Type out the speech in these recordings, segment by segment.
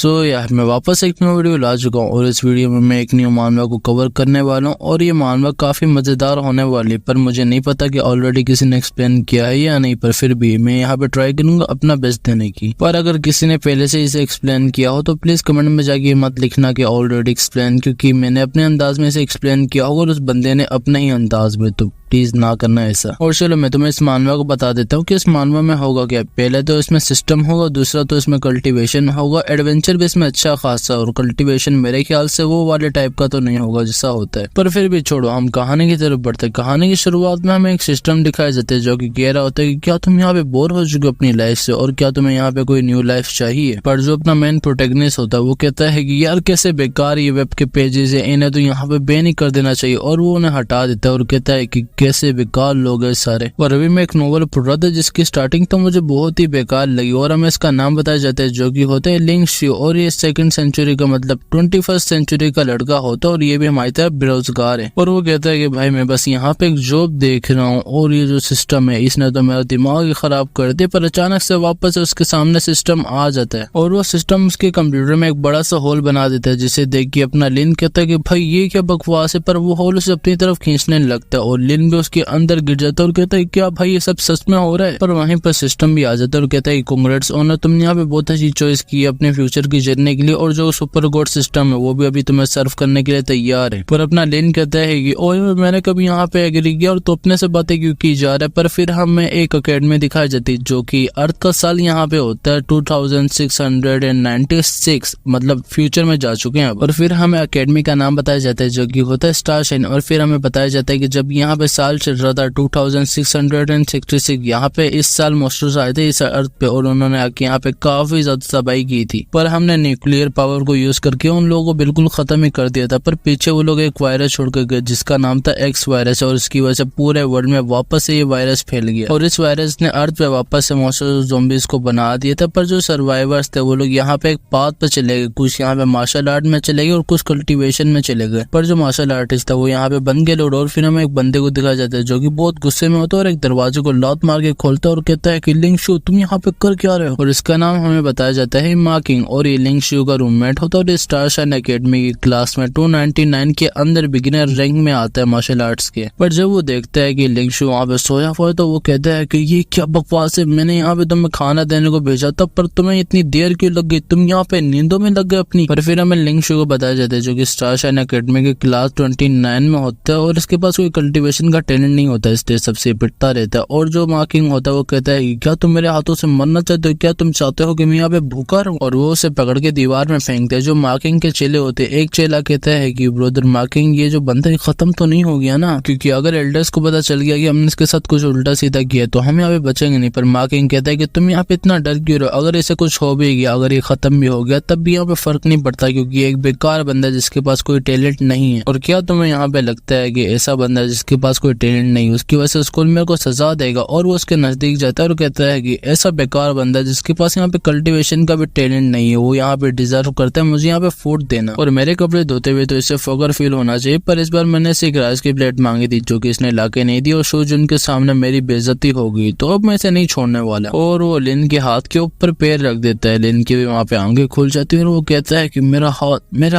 सो यार मैं वापस एक न्यू वीडियो ला चुका हूँ और इस वीडियो में मैं एक न्यू मानवा को कवर करने वाला हूँ और ये मानवा काफी मजेदार होने वाली है। पर मुझे नहीं पता कि ऑलरेडी किसी ने एक्सप्लेन किया है या नहीं, पर फिर भी मैं यहाँ पे ट्राई करूंगा अपना बेस्ट देने की। पर अगर किसी ने पहले से इसे एक्सप्लेन किया हो तो प्लीज कमेंट में जाके मत लिखना कि ऑलरेडी एक्सप्लेन, क्योंकि मैंने अपने अंदाज में इसे एक्सप्लेन किया होगा और उस बंदे ने अपने ही अंदाज में, तो प्लीज ना करना ऐसा। और चलो मैं तुम्हें इस मानवा को बता देता हूँ कि इस मानवा में होगा क्या। पहले तो इसमें सिस्टम होगा, दूसरा तो इसमें कल्टीवेशन होगा, एडवेंचर भी इसमें अच्छा खासा, और कल्टीवेशन मेरे ख्याल से वो वाले टाइप का तो नहीं होगा जैसा होता है। पर फिर भी छोड़ो, हम कहानी की तरफ बढ़ते। कहानी की शुरुआत में हमें एक सिस्टम दिखाया जाता है जो कि कह रहा होता है कि क्या तुम यहाँ पे बोर हो चुके हो अपनी लाइफ से और क्या तुम्हें यहाँ पे कोई न्यू लाइफ चाहिए। पर जो अपना मेन प्रोटेगनिस्ट होता है वो कहता है कि यार कैसे बेकार ये वेब के पेजेस है, इन्हें तो यहाँ पे बैन ही कर देना चाहिए, और वो उन्हें हटा देता है और कहता है कि कैसे बेकार लोग हैं सारे। और अभी मैं एक नोवेल पढ़ रहा था जिसकी स्टार्टिंग तो मुझे बहुत ही बेकार लगी और हमें इसका नाम बताया जाता है जो कि होता है लिंग शियो, और ये 2nd सेंचुरी का मतलब 21st सेंचुरी का लड़का होता है और ये भी हमारी तरह बेरोजगार है। और वो कहता है कि भाई मैं बस यहाँ पे एक जॉब देख रहा हूँ और ये जो सिस्टम है इसने तो मेरा दिमाग ही खराब कर दिया। पर अचानक से वापस उसके सामने सिस्टम आ जाता है और वो सिस्टम उसके कंप्यूटर में एक बड़ा सा होल बना देता है, जिसे देख के अपना लिन कहता है कि भाई ये क्या बकवास है। पर वो होल उसे अपनी तरफ खींचने लगता है और लिन भी उसके अंदर गिर जाता है और कहता है क्या भाई ये सब सच में हो रहा है। पर वहीं पर सिस्टम भी आ जाता है और कहता है कांग्रेट्स ओनर, तुमने यहाँ पे बहुत अच्छी चॉइस की है अपने फ्यूचर की जर्नी के लिए, और जो सुपर गॉड सिस्टम है वो भी अभी तुम्हें सर्व करने के लिए तैयार है। पर अपना लिन कहता है कि ओए मैंने कभी यहाँ पे एग्री किया और तो अपने से बातें क्यों की जा रहा है। पर फिर हमें एक अकेडमी दिखाई जाती है जो कि अर्थ का साल यहाँ पे होता है 2696, मतलब फ्यूचर में जा चुके हैं। और फिर हमें अकेडमी का नाम बताया जाता है जो कि होता है स्टारशाइन। और फिर हमें बताया जाता है कि जब यहाँ पे साल चल रहा था 2666, यहाँ पे इस साल मॉन्स्टर्स आए थे इस अर्थ पे और उन्होंने आके यहाँ पे काफी ज्यादा तबाही की थी। पर हमने न्यूक्लियर पावर को यूज करके उन लोगों को बिल्कुल खत्म ही कर दिया था। पर पीछे वो लोग एक वायरस छोड़ कर गए जिसका नाम था एक्स वायरस, और इसकी वजह से पूरे वर्ल्ड में वापस से ये वायरस फैल गया और इस वायरस ने अर्थ पे वापस से मॉन्स्टर्स ज़ॉम्बीज को बना दिया था। पर जो सर्वाइवर्स थे वो लोग यहाँ पे एक पाथ पे चले गए, कुछ यहाँ पे मार्शल आर्ट में चले गए और कुछ कल्टीवेशन में चले गए। पर जो मार्शल आर्टिस्ट था वो यहाँ पे बन गए लोड। और फिर हमें एक बंदे को दिखाया जाता है जो कि बहुत गुस्से में होता है और एक दरवाजे को लात मार के खोलता है और कहता है कि लिंग शू तुम यहाँ पे कर क्या रहे हो। और इसका नाम हमें बताया जाता है मार्किंग, और ये लिंग शू का रूममेट होता है और स्टारशाइन एकेडमी की क्लास में 299 के अंदर बिगिनर रैंक में आता है मार्शल आर्ट्स के। पर जब वो देखता है कि लिंग शू वहाँ पे सोया हुआ है तो वो कहता है कि ये क्या बकवास है, मैंने यहाँ पे तुम्हें खाना देने को भेजा था पर तुम्हें इतनी देर क्यों लग गई, तुम यहाँ पे नींदों में लग गए अपनी। पर फिर हमें लिंग शू को बताया जाता है जो कि स्टारशाइन एकेडमी की क्लास 29 में होता है और इसके पास कोई कल्टीवेशन का टैलेंट नहीं होता, इसलिए सबसे पिटता रहता है। और जो मार्किंग होता है वो कहता है क्या तुम मेरे हाथों से मरना चाहते हो, क्या तुम चाहते हो कि मैं यहाँ पे भूखा रहूं। और वो उसे पकड़ के दीवार में फेंकते हैं। जो मार्किंग के चेले होते हैं, एक चेला कहता है कि ब्रदर मार्किंग ये जो बंदा है खत्म तो नहीं हो गया ना, क्योंकि अगर एल्डर्स को पता चल गया कि हमने इसके साथ कुछ उल्टा सीधा किया तो हम यहाँ पे बचेंगे नहीं। पर मार्किंग कहता है कि तुम यहाँ पे इतना डर क्यों रहे हो, अगर इसे कुछ हो भी गया, अगर ये खत्म भी हो गया तब भी यहाँ पे फर्क नहीं पड़ता, क्योंकि एक बेकार बंदा है जिसके पास कोई टैलेंट नहीं है। और क्या तुम्हें यहाँ पे लगता है कि ऐसा बंदा जिसके पास कोई टैलेंट नहीं उसकी वजह से स्कूल में को सजा देगा। और वो उसके नजदीक जाता है और कहता है कि ऐसा बेकार बंदा जिसके पास यहाँ पे कल्टीवेशन का भी टैलेंट नहीं है वो यहाँ पे डिजर्व करता है मुझे यहाँ पे फूड देना, और मेरे कपड़े धोते हुए तो इससे फकर फील होना चाहिए। पर इस बार मैंने इसे एक राइस की प्लेट मांगी थी जो कि इसने लाके नहीं दी और शूज उनके सामने मेरी बेइज्जती हो गई, तो अब मैं इसे नहीं छोड़ने वाला। और वो लिन के हाथ के ऊपर पैर रख देता है। लिन की भी वहाँ पे आंखें खुल जाती है और वो कहता है कि मेरा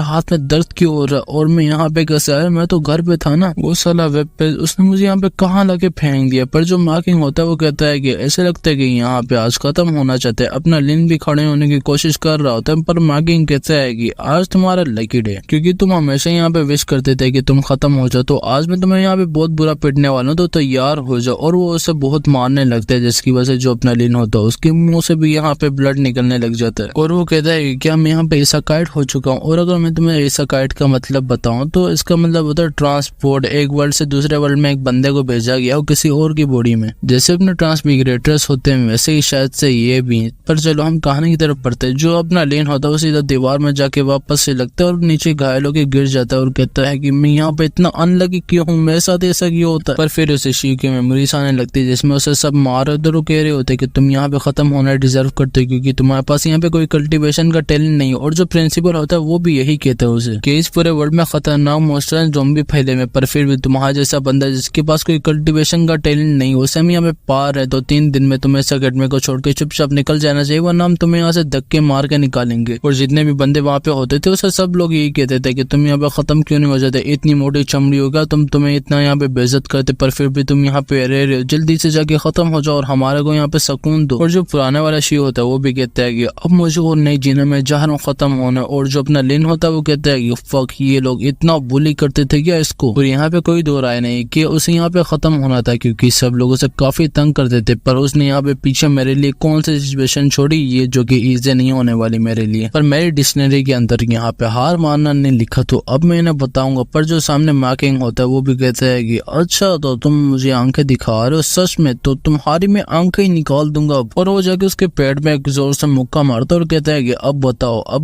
हाथ में दर्द क्यों हो रहा है और मैं यहाँ पे कैसे आया, मैं तो घर पे था ना, वो साला वेब पे उसने मुझे यहाँ पे कहाँ लाके फेंक दिया। पर जो मार्किंग होता है वो कहता है कि ऐसे लगता है कि यहाँ पे आज खत्म होना चाहते हैं। अपना लिन भी खड़े होने की कोशिश कर रहा होता है पर मार्किंग कहता है कि आज तुम्हारा लकी डे, क्योंकि तुम हमेशा यहाँ पे विश करते थे कि तुम खत्म हो जाओ, तो आज मैं तुम्हें यहाँ पे बहुत बुरा पिटने वाला हूँ, तो तैयार हो जाओ। और वो उसे बहुत मारने लगता है जिसकी वजह से जो अपना लिन होता है उसके मुंह से भी यहाँ पे ब्लड निकलने लग जाता है। और वो कहता है कि क्या मैं यहाँ पे इसाकाइट हो चुका हूँ। और अगर मैं तुम्हें इसाकाइट का मतलब बताऊं तो इसका मतलब होता है ट्रांसपोर्ट, एक वर्ल्ड से दूसरे वर्ल्ड में एक बंदे को भेजा गया हो किसी और की बॉडी में। जैसे अपने ट्रांसमिग्रेटर्स होते हैं वैसे ही शायद से ये भी। पर चलो हम कहानी की तरफ पढ़ते हैं। जो अपना लेन होता है वो सीधा दीवार में जाके वापस से लगता है और नीचे घायल होकर गिर जाता है और कहता है कि मैं यहाँ पे इतना अनलकी क्यों हूँ, मेरे साथ ऐसा क्यों होता है। पर फिर उसे शी की मेमोरीज आने लगती है जिसमें उसे सब मार उधर कह रहे होते कि तुम यहाँ पे खत्म होना डिजर्व करते हो क्योंकि तुम्हारे पास यहाँ पे कोई कल्टीवेशन का टैलेंट नहीं है। और जो प्रिंसिपल होता है वो भी यही कहता है उसे कि इस पूरे वर्ल्ड में खतरनाक मॉन्स्टर ज़ॉम्बी फैले में, पर फिर भी तुम्हारा जैसा बंदा जिसके पास कोई कल्टीवेशन का टैलेंट नहीं उसे हम यहाँ पे पार है, तो 3 दिन में तुम्हें इस अकेडमी को छोड़ के चुपचाप निकल जाना चाहिए वरना हम तुम्हें यहाँ से धक्के मार के निकालेंगे। और जितने भी बंदे वहाँ पे होते थे उसे सब लोग यही कहते थे कि तुम यहाँ पे खत्म क्यों नहीं हो जाते, इतनी मोटी चमड़ी होगा, तुम्हें इतना यहाँ पे बेइज्जत करते पर फिर भी तुम यहाँ पे रह रहे हो, जल्दी से जाके खत्म हो जाओ और हमारे को यहाँ पे सुकून दो। और जो पुराने वाला शी होता है वो भी कहता है कि अब मुझे और नहीं जीना, मैं जा रहा हूँ खत्म होने। और जो अपना लिन होता है वो कहता है कि फक, ये लोग इतना बुली करते थे क्या इसको। और यहाँ पे कोई दो राय नहीं कि उसे यहाँ पे खत्म होना था, क्योंकि सब लोग उसे काफी तंग करते थे। पर उसने यहाँ पे पीछे मेरे लिए कौन सी सिचुएशन छोड़ी, ये जो कि इजी नहीं होने वाली मेरे लिए। पर मेरी डिक्शनरी के अंदर यहाँ पे हार मानना नहीं लिखा, तो अब मैं इन्हें बताऊंगा। पर जो सामने मार्किंग होता है वो भी कहता है कि अच्छा तो तुम मुझे आंखें दिखा रहे हो सच में, तो तुम्हारी मैं आंखें ही निकाल दूंगा। और वो जाके उसके पेट में एक जोर से मुक्का मारता है और कहता है कि अब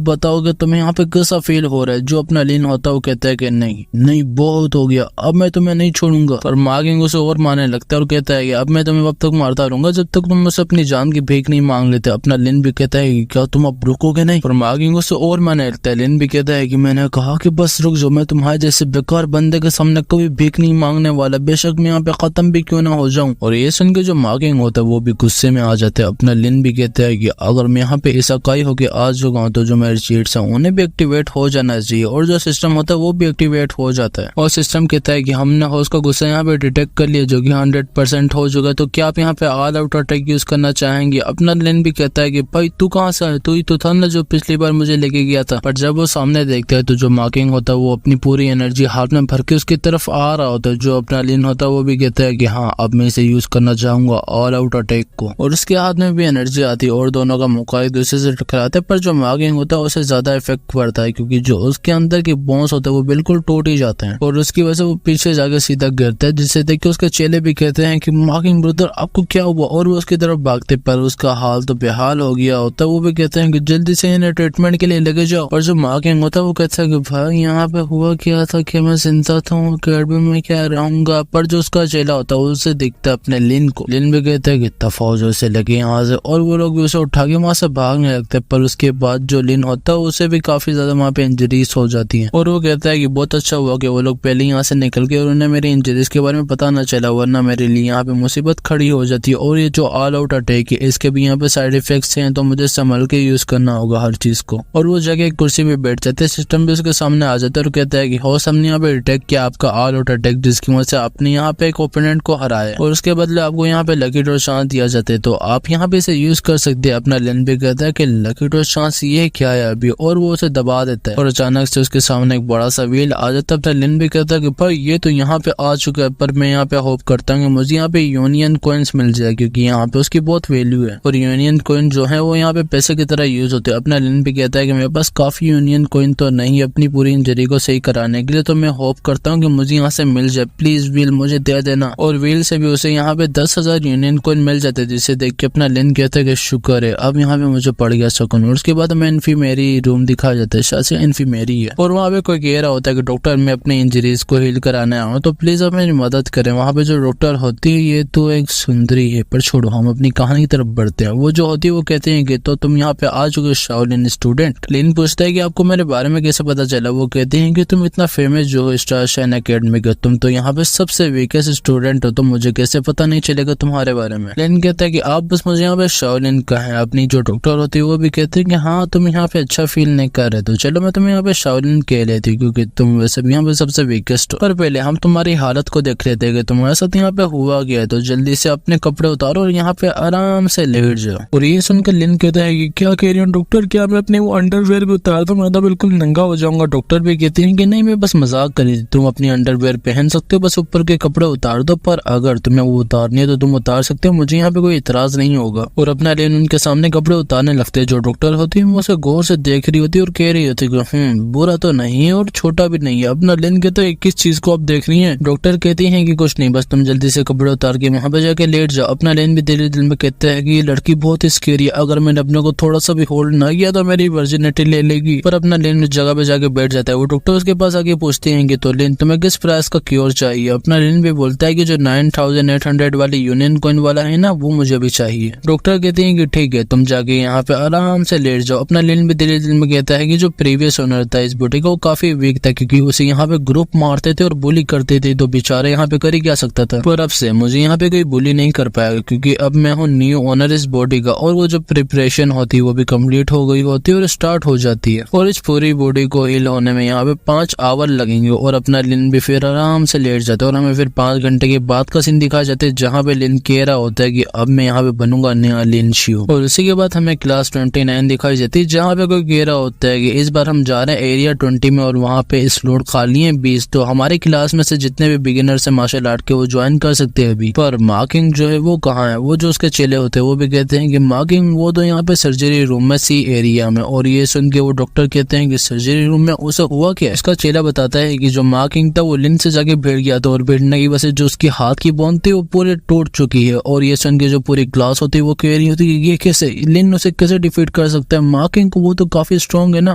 बताओ कि तुम्हें यहाँ पे कैसा फील हो रहा है। जो अपना लीन होता है वो कहता है कि नहीं बहुत हो गया, अब मैं तुम्हें नहीं छोड़ूंगा। पर मार्किंग उसे और मारने लगता है और कहता है कि अब मैं तुम्हें अब तक मारता रहूंगा जब तक तुम मुझसे अपनी जान की भीख नहीं मांग लेते। अपना लिन भी कहता है कि क्या तुम अब रुकोगे नहीं। और मार्किंग उसे और मारने लगता है। लिन भी कहता है कि मैंने कहा कि बस रुक जाओ, मैं तुम्हारे जैसे बेकार बंदे के सामने कभी भीख नहीं मांगने वाला, बेशक मैं यहाँ पे खत्म भी क्यों ना हो जाऊं। और ये सुन के जो मार्किंग होता है वो भी गुस्से में आ जाते हैं। अपना लिन भी कहता है कि अगर मैं यहाँ पे इसाकाई होके आ चुका हूँ तो जो मेरे चीट्स हैं उन्हें भी एक्टिवेट हो जाना चाहिए, और जो सिस्टम होता है वो भी एक्टिवेट हो जाता है। और सिस्टम कहता है कि हमने होस्ट का गुस्सा यहाँ पे डिटेक्ट कर लिया जो कि 100% हो चुका है, तो क्या आप यहाँ पे ऑल आउट अटैक यूज करना चाहेंगे। अपना लिन भी कहता है कि भाई तू कहाँ से है, तू ही तो था ना जो पिछली बार मुझे लेके गया था। पर जब वो सामने देखता है तो जो मार्किंग होता है वो अपनी पूरी एनर्जी हाथ में भर के उसकी तरफ आ रहा होता है। जो अपना लिन होता है वो भी कहता है कि हाँ अब मैं इसे यूज करना चाहूंगा ऑल आउट अटैक को। और उसके हाथ में भी एनर्जी आती है और दोनों का मुकाबला एक दूसरे से टकराते हैं। पर जो मार्किंग होता है उसे ज्यादा इफेक्ट पड़ता है, क्योंकि जो उसके अंदर के बोन्स होते हैं वो बिल्कुल टूट ही जाते हैं और उसकी वजह से वो पीछे जाकर सीधा गिरता है, जिससे देख के उसके चेले भी कहते हैं कि मार्किंग ब्रदर आपको क्या हुआ। और वो उसकी तरफ भागते पर उसका हाल तो बेहाल हो गया होता है। वो भी कहते हैं कि जल्दी से इन्हें ट्रीटमेंट के लिए लेके जाओ। और जो मार्किंग होता है वो कहता है कि भाई यहाँ पे हुआ क्या था कि मैं जिंदा था, अकेडमी में क्या रहूंगा। पर जो उसका चेला होता है उसे दिखता है अपने लिन को। लिन भी कहता है कि तफौज से लगे यहाँ से, और वो लोग भी उसे उठा के वहां से भागने लगते हैं। पर उसके बाद जो लिन होता है उसे भी काफी ज्यादा वहाँ पे इंजरीज हो जाती है। और वो कहता है कि बहुत अच्छा हुआ कि वो लोग पहले यहाँ से निकल गए और उन्हें मेरी इंजरीज के बारे में पता न चला, वरना मेरे लिए यहाँ पे मुसीबत खड़ी हो जाती है। और ये जो ऑल आउट अटैक है इसके भी यहाँ पे साइड इफेक्ट्स हैं, तो मुझे संभल के यूज करना होगा हर चीज को। और वो जगह एक कुर्सी पे बैठ जाते हैं, सिस्टम भी उसके सामने आ जाता है और कहता है कि होस्ट हमने यहाँ पे डिटेक्ट किया आपका ऑल आउट अटैक, जिसकी वजह से आपने यहाँ पे एक ओपोनेंट को हराया और उसके बदले आपको यहाँ पे लकी ड्रॉ चांस दिया जाता है, तो आप यहाँ पे इसे यूज कर सकते हैं। अपना लिन भी कहता है कि लकी ड्रॉ चांस ये क्या है अभी, और वो उसे दबा देता है और अचानक से उसके सामने एक बड़ा सा व्हील आ जाता है। अपना लिन भी कहता है कि भाई ये तो यहाँ पे आ चुका है, पर मैं यहाँ पे होप करता हूँ मुझे यहाँ पे यूनियन कॉइन्स मिल जाए, क्योंकि यहाँ पे उसकी बहुत वैल्यू है और यूनियन कॉइन जो है वो यहाँ पे पैसे की तरह यूज होते हैं। अपना लिन भी कहता है कि मेरे पास काफी यूनियन कॉइन तो नहीं अपनी पूरी इंजरी को सही कराने के लिए, तो मैं होप करता हूँ कि मुझे यहाँ से मिल जाए, प्लीज व्हील मुझे दे देना। और व्हील से भी उसे यहाँ पे 10,000 यूनियन कॉइन मिल जाते, जिसे देख के अपना लिन कहता है कि शुक्र है अब यहाँ पे मुझे पड़ गया सुकून। और उसके बाद हमें इन्फीमेरी रूम दिखाया जाता है, शायद से इन्फीमेरी है, और वहाँ पे कोई कह रहा होता है कि डॉक्टर मैं अपनी इंजरीज को हील कराने आया हूँ, तो प्लीज आप मेरी मदद करें। वहाँ पे जो डॉक्टर होती है ये तो एक सुंदरी है, पर छोड़ो हम अपनी कहानी की तरफ बढ़ते हैं। वो जो होती है वो कहते हैं कि तो तुम यहाँ पे आ चुके शाओलिन स्टूडेंट। लिन पूछता है कि आपको मेरे बारे में कैसे पता चला। वो कहते हैं कि तुम इतना फेमस जो हो स्टार शाइन एकेडमी का, तुम तो यहाँ पे सबसे वीकेस्ट स्टूडेंट हो, तो मुझे कैसे पता नहीं चलेगा तुम्हारे बारे में। लिन कहता है कि आप बस मुझे यहाँ पे शाओलिन का है। अपनी जो डॉक्टर होती है वो भी कहते हैं कि हाँ तुम यहाँ पे अच्छा फील नहीं कर रहे, तो चलो मैं तुम्हें यहाँ पे शाओलिन कह लेती क्योंकि तुम वैसे भी यहाँ पे सबसे वीकेस्ट हो। पर पहले हम तुम्हारी हालत को देख लेते हैं कि तुम्हारे साथ यहाँ पे हुआ गया है, तो जल्दी से अपने कपड़े उतारो और यहाँ पे आराम से लेट जाओ। और ये सुनकर लिन कहता है कि क्या कह रही हूँ डॉक्टर, क्या मैं अपने वो अंडरवेयर भी उतार दूं, मैं तो बिल्कुल नंगा हो जाऊंगा। डॉक्टर भी कहती है कि नहीं मैं बस मजाक कर रही थी, तुम अपनी अंडरवेयर पहन सकते हो, बस ऊपर के कपड़े उतार दो, पर अगर तुम्हें वो उतारनी है तो तुम उतार सकते हो, मुझे यहाँ पे कोई इतराज नहीं होगा। और अपना लिन उनके सामने कपड़े उतारने लगते हैं। जो डॉक्टर होती है वो उसे गौर से देख रही होती है और कह रही होती है बुरा तो नहीं है और छोटा भी नहीं है। अपना लिन कहता है किस चीज को आप देख रही है। डॉक्टर कहती है कि कुछ नहीं, बस तुम जल्दी से कपड़े उतार के वहां पे जाके लेट जाओ। अपना लिन भी दिल दिल में कहता है कि ये लड़की बहुत ही स्केरी है, अगर मैंने अपने को थोड़ा सा भी होल्ड ना किया तो मेरी वर्जिनिटी ले लेगी। पर अपना लिन उस जगह पे जाके बैठ जाता है। वो डॉक्टर उसके पास आके पूछते हैं कि तो लिन तुम्हें किस प्राइस का क्योर चाहिए। अपना लिन भी बोलता है कि जो 9800 वाली यूनियन कॉइन वाला है ना वो मुझे भी चाहिए। डॉक्टर कहते हैं कि ठीक है तुम जाके यहाँ पे आराम से लेट जाओ। अपना लिन भी दिल दिल में कहता है कि जो प्रीवियस ओनर था इस बूटी का वो काफी वीक था, क्योंकि उसे यहाँ पे ग्रुप मारते थे और बुली करते थे, तो बेचारा यहाँ पे कर ही क्या सकता था। पर अब से मुझे यहाँ पे कोई बुली नहीं कर पाएगा, क्योंकि अब मैं हूँ न्यू ओनर इस बॉडी का, और वो जो प्रिपरेशन होती है वो भी कम्प्लीट कंप्लीट हो गई होती है और स्टार्ट हो जाती है। और इस पूरी बॉडी को हील होने में यहाँ पे 5 आवर लगेंगे और अपना लिन भी फिर आराम से लेट जाता है। और हमें फिर 5 घंटे के बाद का सीन दिखाया जाता है जहाँ पे लिन कह रहा होता है कि अब मैं यहाँ पे बनूंगा नया लिन शियो। और उसी के बाद हमें क्लास 29 दिखाई जाती है जहाँ पे कोई कह रहा होता है कि इस बार हम जा रहे हैं एरिया 20 में और वहाँ पे स्लॉट खाली है 20, तो हमारे क्लास में से जितने भी बिगिनर्स है मार्शल आर्ट के वो ज्वाइन कर सकते हैं अभी। पर मार्किंग जो है वो कहाँ है, वो जो उसके चेले होते हैं वो भी कहते हैं कि मार्किंग वो तो यहाँ पे सर्जरी रूम में सी एरिया में। और ये सुन के वो डॉक्टर कहते हैं कि सर्जरी रूम में उसे हुआ क्या। इसका चेला बताता है कि जो मार्किंग था वो लिन से जाके भिड़ गया था और भिड़ने की वजह से जो उसकी हाथ की बोन थी वो पूरे टूट चुकी है। और ये सुन के जो पूरी क्लास होती है वो कह रही होती है कि ये कैसे, लिन उसे कैसे डिफीट कर सकता है, मार्किंग को वो तो काफी स्ट्रॉन्ग है ना।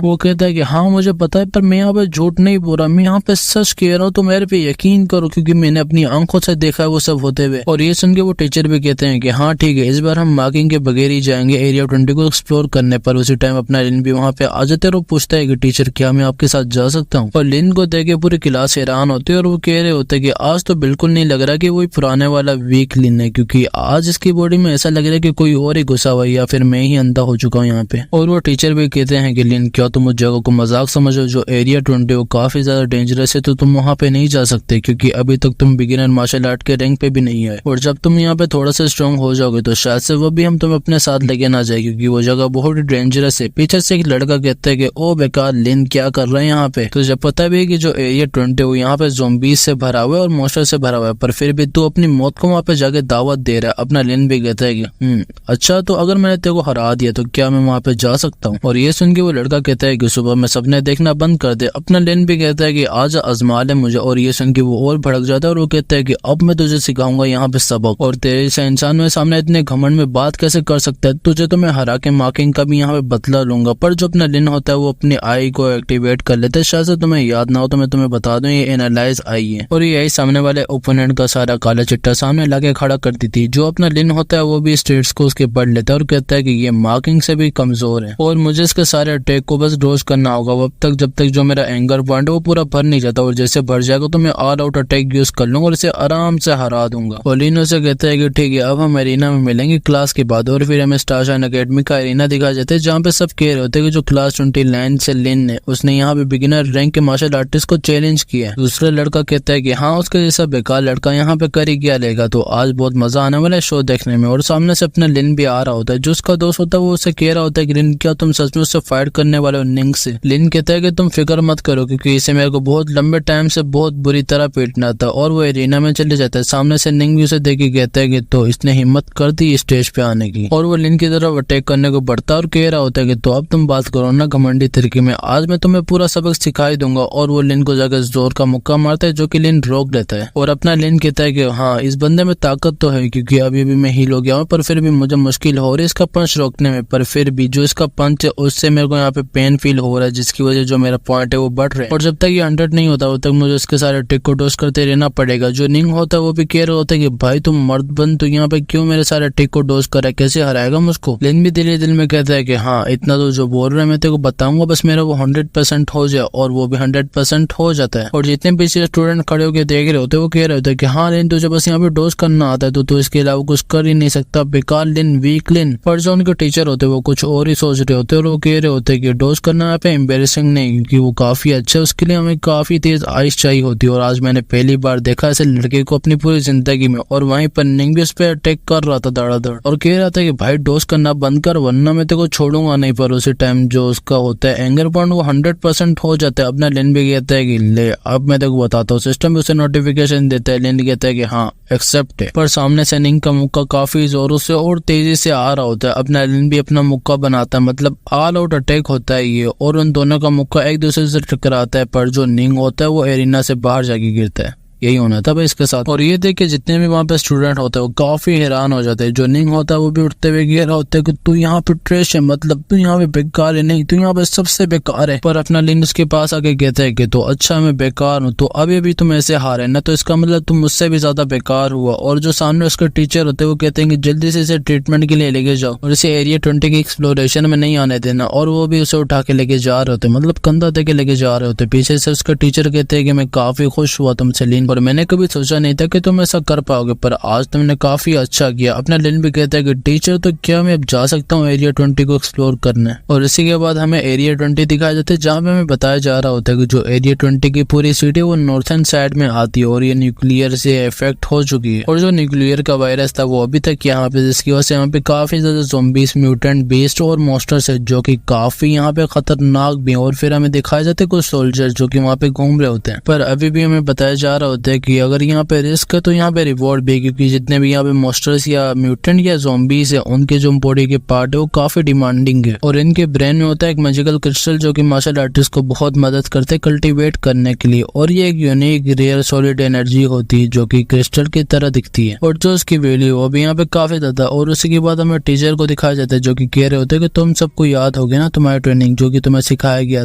वो कहता है कि हाँ मुझे पता है पर मैं यहाँ पे झूठ नहीं बोल रहा, मैं यहाँ पे सच कह रहा हूँ, तो मेरे पे यकीन करो क्योंकि मैंने अपनी आंखों से देखा है वो सब होते हुए। और ये सुन के वो टीचर भी कहते हैं कि हाँ ठीक है इस बार हम मार्किंग के बगैर ही जाएंगे एरिया 20 को एक्सप्लोर करने। पर उसी टाइम अपना लिन भी वहाँ पे आ जाते और वो पूछता है कि टीचर क्या मैं आपके साथ जा सकता हूँ। और लिन को देख के पूरी क्लास हैरान होती है और वो कह रहे होते हैं कि आज तो बिल्कुल नहीं लग रहा कि वही पुराने वाला वीक लिन है, क्योंकि आज इसकी बॉडी में ऐसा लग रहा है कि कोई और ही घुसा हुआ है या फिर मैं ही अंधा हो चुका हूँ यहाँ पे। और वो टीचर भी कहते हैं कि लिन क्या तुम उस जगह को मजाक समझो, जो एरिया 20 वो काफी ज्यादा डेंजरस है, तो तुम वहाँ पे नहीं जा सकते क्योंकि अभी तक तुम बिगिनर मार्शल आर्ट के रैंक पे भी नहीं है। और जब तुम यहाँ पे थोड़ा सा स्ट्रॉन्ग हो जाओगे तो शायद से वो भी हम तुम्हें अपने साथ लेके ना जाए क्योंकि वो जगह बहुत ही डेंजरस है। पीछे से एक लड़का कहता है कि ओ बेकार लिन क्या कर रहे हैं यहाँ पे। तो जब पता भी है कि जो एरिया 20 वो यहाँ पे ज़ॉम्बीज से भरा हुआ है और मॉन्स्टर से भरा हुआ है, पर फिर भी तू अपनी मौत को वहाँ पे जाके दावत दे रहा है। अपना लिन भी कहता है कि अच्छा तो अगर मैंने तेरे को हरा दिया तो क्या मैं वहाँ पे जा सकता हूँ। और ये सुन के वो लड़का कहता है कि सुबह में सपने देखना बंद कर दे। अपना लिन भी कहता है कि आज आजमा ले मुझे। और ये सुन के वो और भड़क जाता है और वो कहता है कि अब मैं तुझे सिखाऊंगा यहाँ पे सबक, और तेरे से इंसान मेरे सामने इतने घमंड में बात कैसे कर सकता है, तुझे तो मैं हरा के मार्किंग का भी यहाँ पे बदला लूंगा। पर जो अपना लिन होता है वो अपनी आई को एक्टिवेट कर लेता है, शायद से तुम्हें याद ना हो तो मैं तुम्हें बता दूं ये एनालाइज आई है। और ये आई सामने वाले ओपोनेंट का सारा काला चिट्टा सामने लाके खड़ा कर दी थी। जो अपना लिन होता है वो भी स्टेट्स को उसके पढ़ लेता है और कहता है कि ये मार्किंग से भी कमजोर है और मुझे इसके सारे अटैक को बस डोज करना होगा अब तक जब तक जो मेरा एंगर पॉइंट है वो पूरा भर नहीं जाता, और जैसे भर जाएगा तो मैं ऑल आउट अटैक यूज कर लूंगा और इसे आराम से हरा दूंगा। और लिन उसे कहता है कि ठीक है अब हम एरिना में मिलेंगे क्लास के बाद। और फिर हमें स्टार शाइन अकेडमी का एरिना दिखाया जाता है जहाँ पे सब कह रहे होते हैं कि जो क्लास 29 से लिन ने उसने यहाँ पे बिगिनर रैंक के मार्शल आर्टिस्ट को चैलेंज किया है। दूसरा लड़का कहता है कि हाँ उसके जैसा बेकार लड़का यहाँ पे कर ही क्या लेगा, तो आज बहुत मजा आने वाला है शो देखने में। और सामने से अपना लिन भी आ रहा होता है, जो उसका दोस्त होता है वो उसे कह रहा होता है कि लिन क्या तुम सच में उससे फाइट करने वाले हो निंग से। लिन कहता है कि तुम फिक्र मत करो क्योंकि इसे मेरे को बहुत लंबे टाइम से बहुत बुरी तरह पीटना था। और वो एरिना में चले जाता है। सामने से निंग भी उसे देख के कहता है कि तो इसने हिम्मत कर दी स्टेज पे आने की। और वो लिन की तरफ अटैक करने को बढ़ता और कह रहा होता है कि तो अब तुम बात करो ना घमंडी तरीके में, आज मैं तुम्हें पूरा सबक सिखाई दूंगा। और वो लिन को जाकर जोर का मुक्का मारता है जो कि लिन रोक लेता है। और अपना लिन कहता है कि हाँ इस बंदे में ताकत तो है क्योंकि अभी भी मैं हील हो गया हूँ, पर फिर भी मुझे मुश्किल हो रही है इसका पंच रोकने में। पर फिर भी जो इसका पंच है उससे मेरे को यहाँ पे पेन फील हो रहा है जिसकी वजह जो मेरा पॉइंट है वो बढ़ रहा है। और जब तक ये 100 नहीं होता तब तक मुझे इसके सारे टिक को डोज करते रहना पड़ेगा। जो निंग होता है वो भी कह रहा होता है कि भाई तुम मर्द बन, तो यहाँ पे क्यों मेरे सारे टिक को डोज कर रहा है, कैसे हराएगा मुझको। लिन भी दिल में कहता है कि हाँ इतना तो जो बोल रहा है मैं तेरे को बताऊंगा, बस मेरा वो 100% हो जाए। और वो भी 100% हो जाता है। और जितने पीछे स्टूडेंट खड़े होकर देख रहे होते हैं वो कह रहे होते हैं कि हाँ लिन तुझे बस यहाँ पे डोज करना आता है तो तू इसके अलावा कुछ कर ही नहीं सकता, बेकार लिन, वीक लिन। पर जो उनके टीचर होते हैं वो कुछ और ही सोच रहे होते हैं और वो कह रहे होते हैं कि डोज करना यहाँ पे एम्बेरसिंग नहीं क्योंकि वो काफी अच्छा है, उसके लिए हमें काफी तेज आइस चाहिए होती है। और आज मैंने पहली बार देखा ऐसे लड़के को अपनी पूरी जिंदगी में। और वहीं पर निंग भी उस पर अटैक कर रहा था धड़ाधड़ और कह रहा था कि भाई डोज करना बंद कर वरना मैं तेरे को छोड़ूंगा नहीं। पर उसी टाइम जो उसका होता है एंगर पॉइंट वो 100% हो जाता है। अपना लिन भी कहता है कि ले अब मैं तेरे को बताता हूँ। सिस्टम भी उसे नोटिफिकेशन देता है। लिन कहता है कि हाँ एक्सेप्ट है। पर सामने से निंग का मुक्का काफी जोरों से और तेजी से आ रहा होता है। अपना लिन भी अपना मुक्का बनाता है, मतलब ऑल आउट अटैक होता है ये, और उन दोनों का मुक्का एक दूसरे से टकराता है। पर जो निंग होता है वो एरिना से बाहर जाके गिरता है। यही होना था भाई इसके साथ। और ये देख के जितने भी वहाँ पे स्टूडेंट होते हैं वो काफी हैरान हो जाते हैं। जो निंग होता है वो भी उठते हुए कह रहा होता है कि तू यहाँ पे ट्रेश है, मतलब तू यहाँ पे बेकार है, नहीं तू यहाँ पे सबसे बेकार है। पर अपना लिन उसके पास आके कहता है कि तो अच्छा मैं बेकार हूँ तो अभी भी तुम ऐसे हारे ना, तो इसका मतलब तुम मुझसे भी ज्यादा बेकार हुआ। और जो सामने उसके टीचर होते हैं वो कहते हैं कि जल्दी से इसे ट्रीटमेंट के लिए लेके जाओ और इसे एरिया 20 की एक्सप्लोरेशन में नहीं आने देना। और वो भी उसे उठा के लेके जा रहे होते, मतलब कंधा दे के लेके जा रहे होते। पीछे से उसका टीचर कहते हैं कि मैं काफी खुश हुआ तुमसे लिन, और मैंने कभी सोचा नहीं था कि तुम ऐसा कर पाओगे, पर आज तुमने काफी अच्छा किया। अपना लिन भी कहता है कि टीचर तो क्या मैं अब जा सकता हूँ एरिया 20 को एक्सप्लोर करने। और इसी के बाद हमें एरिया 20 दिखाया जाता है, जहाँ पे हमें बताया जा रहा होता है कि जो एरिया 20 की पूरी सिटी वो नॉर्थन साइड में आती है और ये न्यूक्लियर से इफेक्ट हो चुकी है। और जो न्यूक्लियर का वायरस था वो अभी तक यहाँ पे, जिसकी वजह से यहाँ पे काफी ज्यादा ज़ॉम्बीज, म्यूटेंट, बीस्ट और मॉन्स्टर्स है जो कि काफी यहाँ पे खतरनाक भी है। और फिर हमें दिखाया जाते हैं कुछ सोल्जर जो कि वहाँ पे घूम रहे होते हैं, पर अभी भी हमें बताया जा रहा होता है कि अगर यहाँ पे रिस्क है तो यहाँ पे रिवॉर्ड भी है, क्योंकि जितने भी यहाँ पे मॉन्स्टर्स या म्यूटेंट या ज़ॉम्बीज है उनके जो बॉडी के पार्ट है वो काफी डिमांडिंग है। और इनके ब्रेन में होता है एक मैजिकल क्रिस्टल जो कि मार्शल आर्टिस्ट को बहुत मदद करते हैं कल्टीवेट करने के लिए। और ये एक यूनिक रेयर सॉलिड एनर्जी होती है जो कि क्रिस्टल की तरह दिखती है और जो उसकी वैल्यू वो भी यहाँ पे काफी ज्यादा। और उसी के बाद हमें टीचर को दिखाया जाता है जो कि कह रहे होते हैं कि तुम सबको याद हो गया ना तुम्हारी ट्रेनिंग जो कि तुम्हें सिखाया गया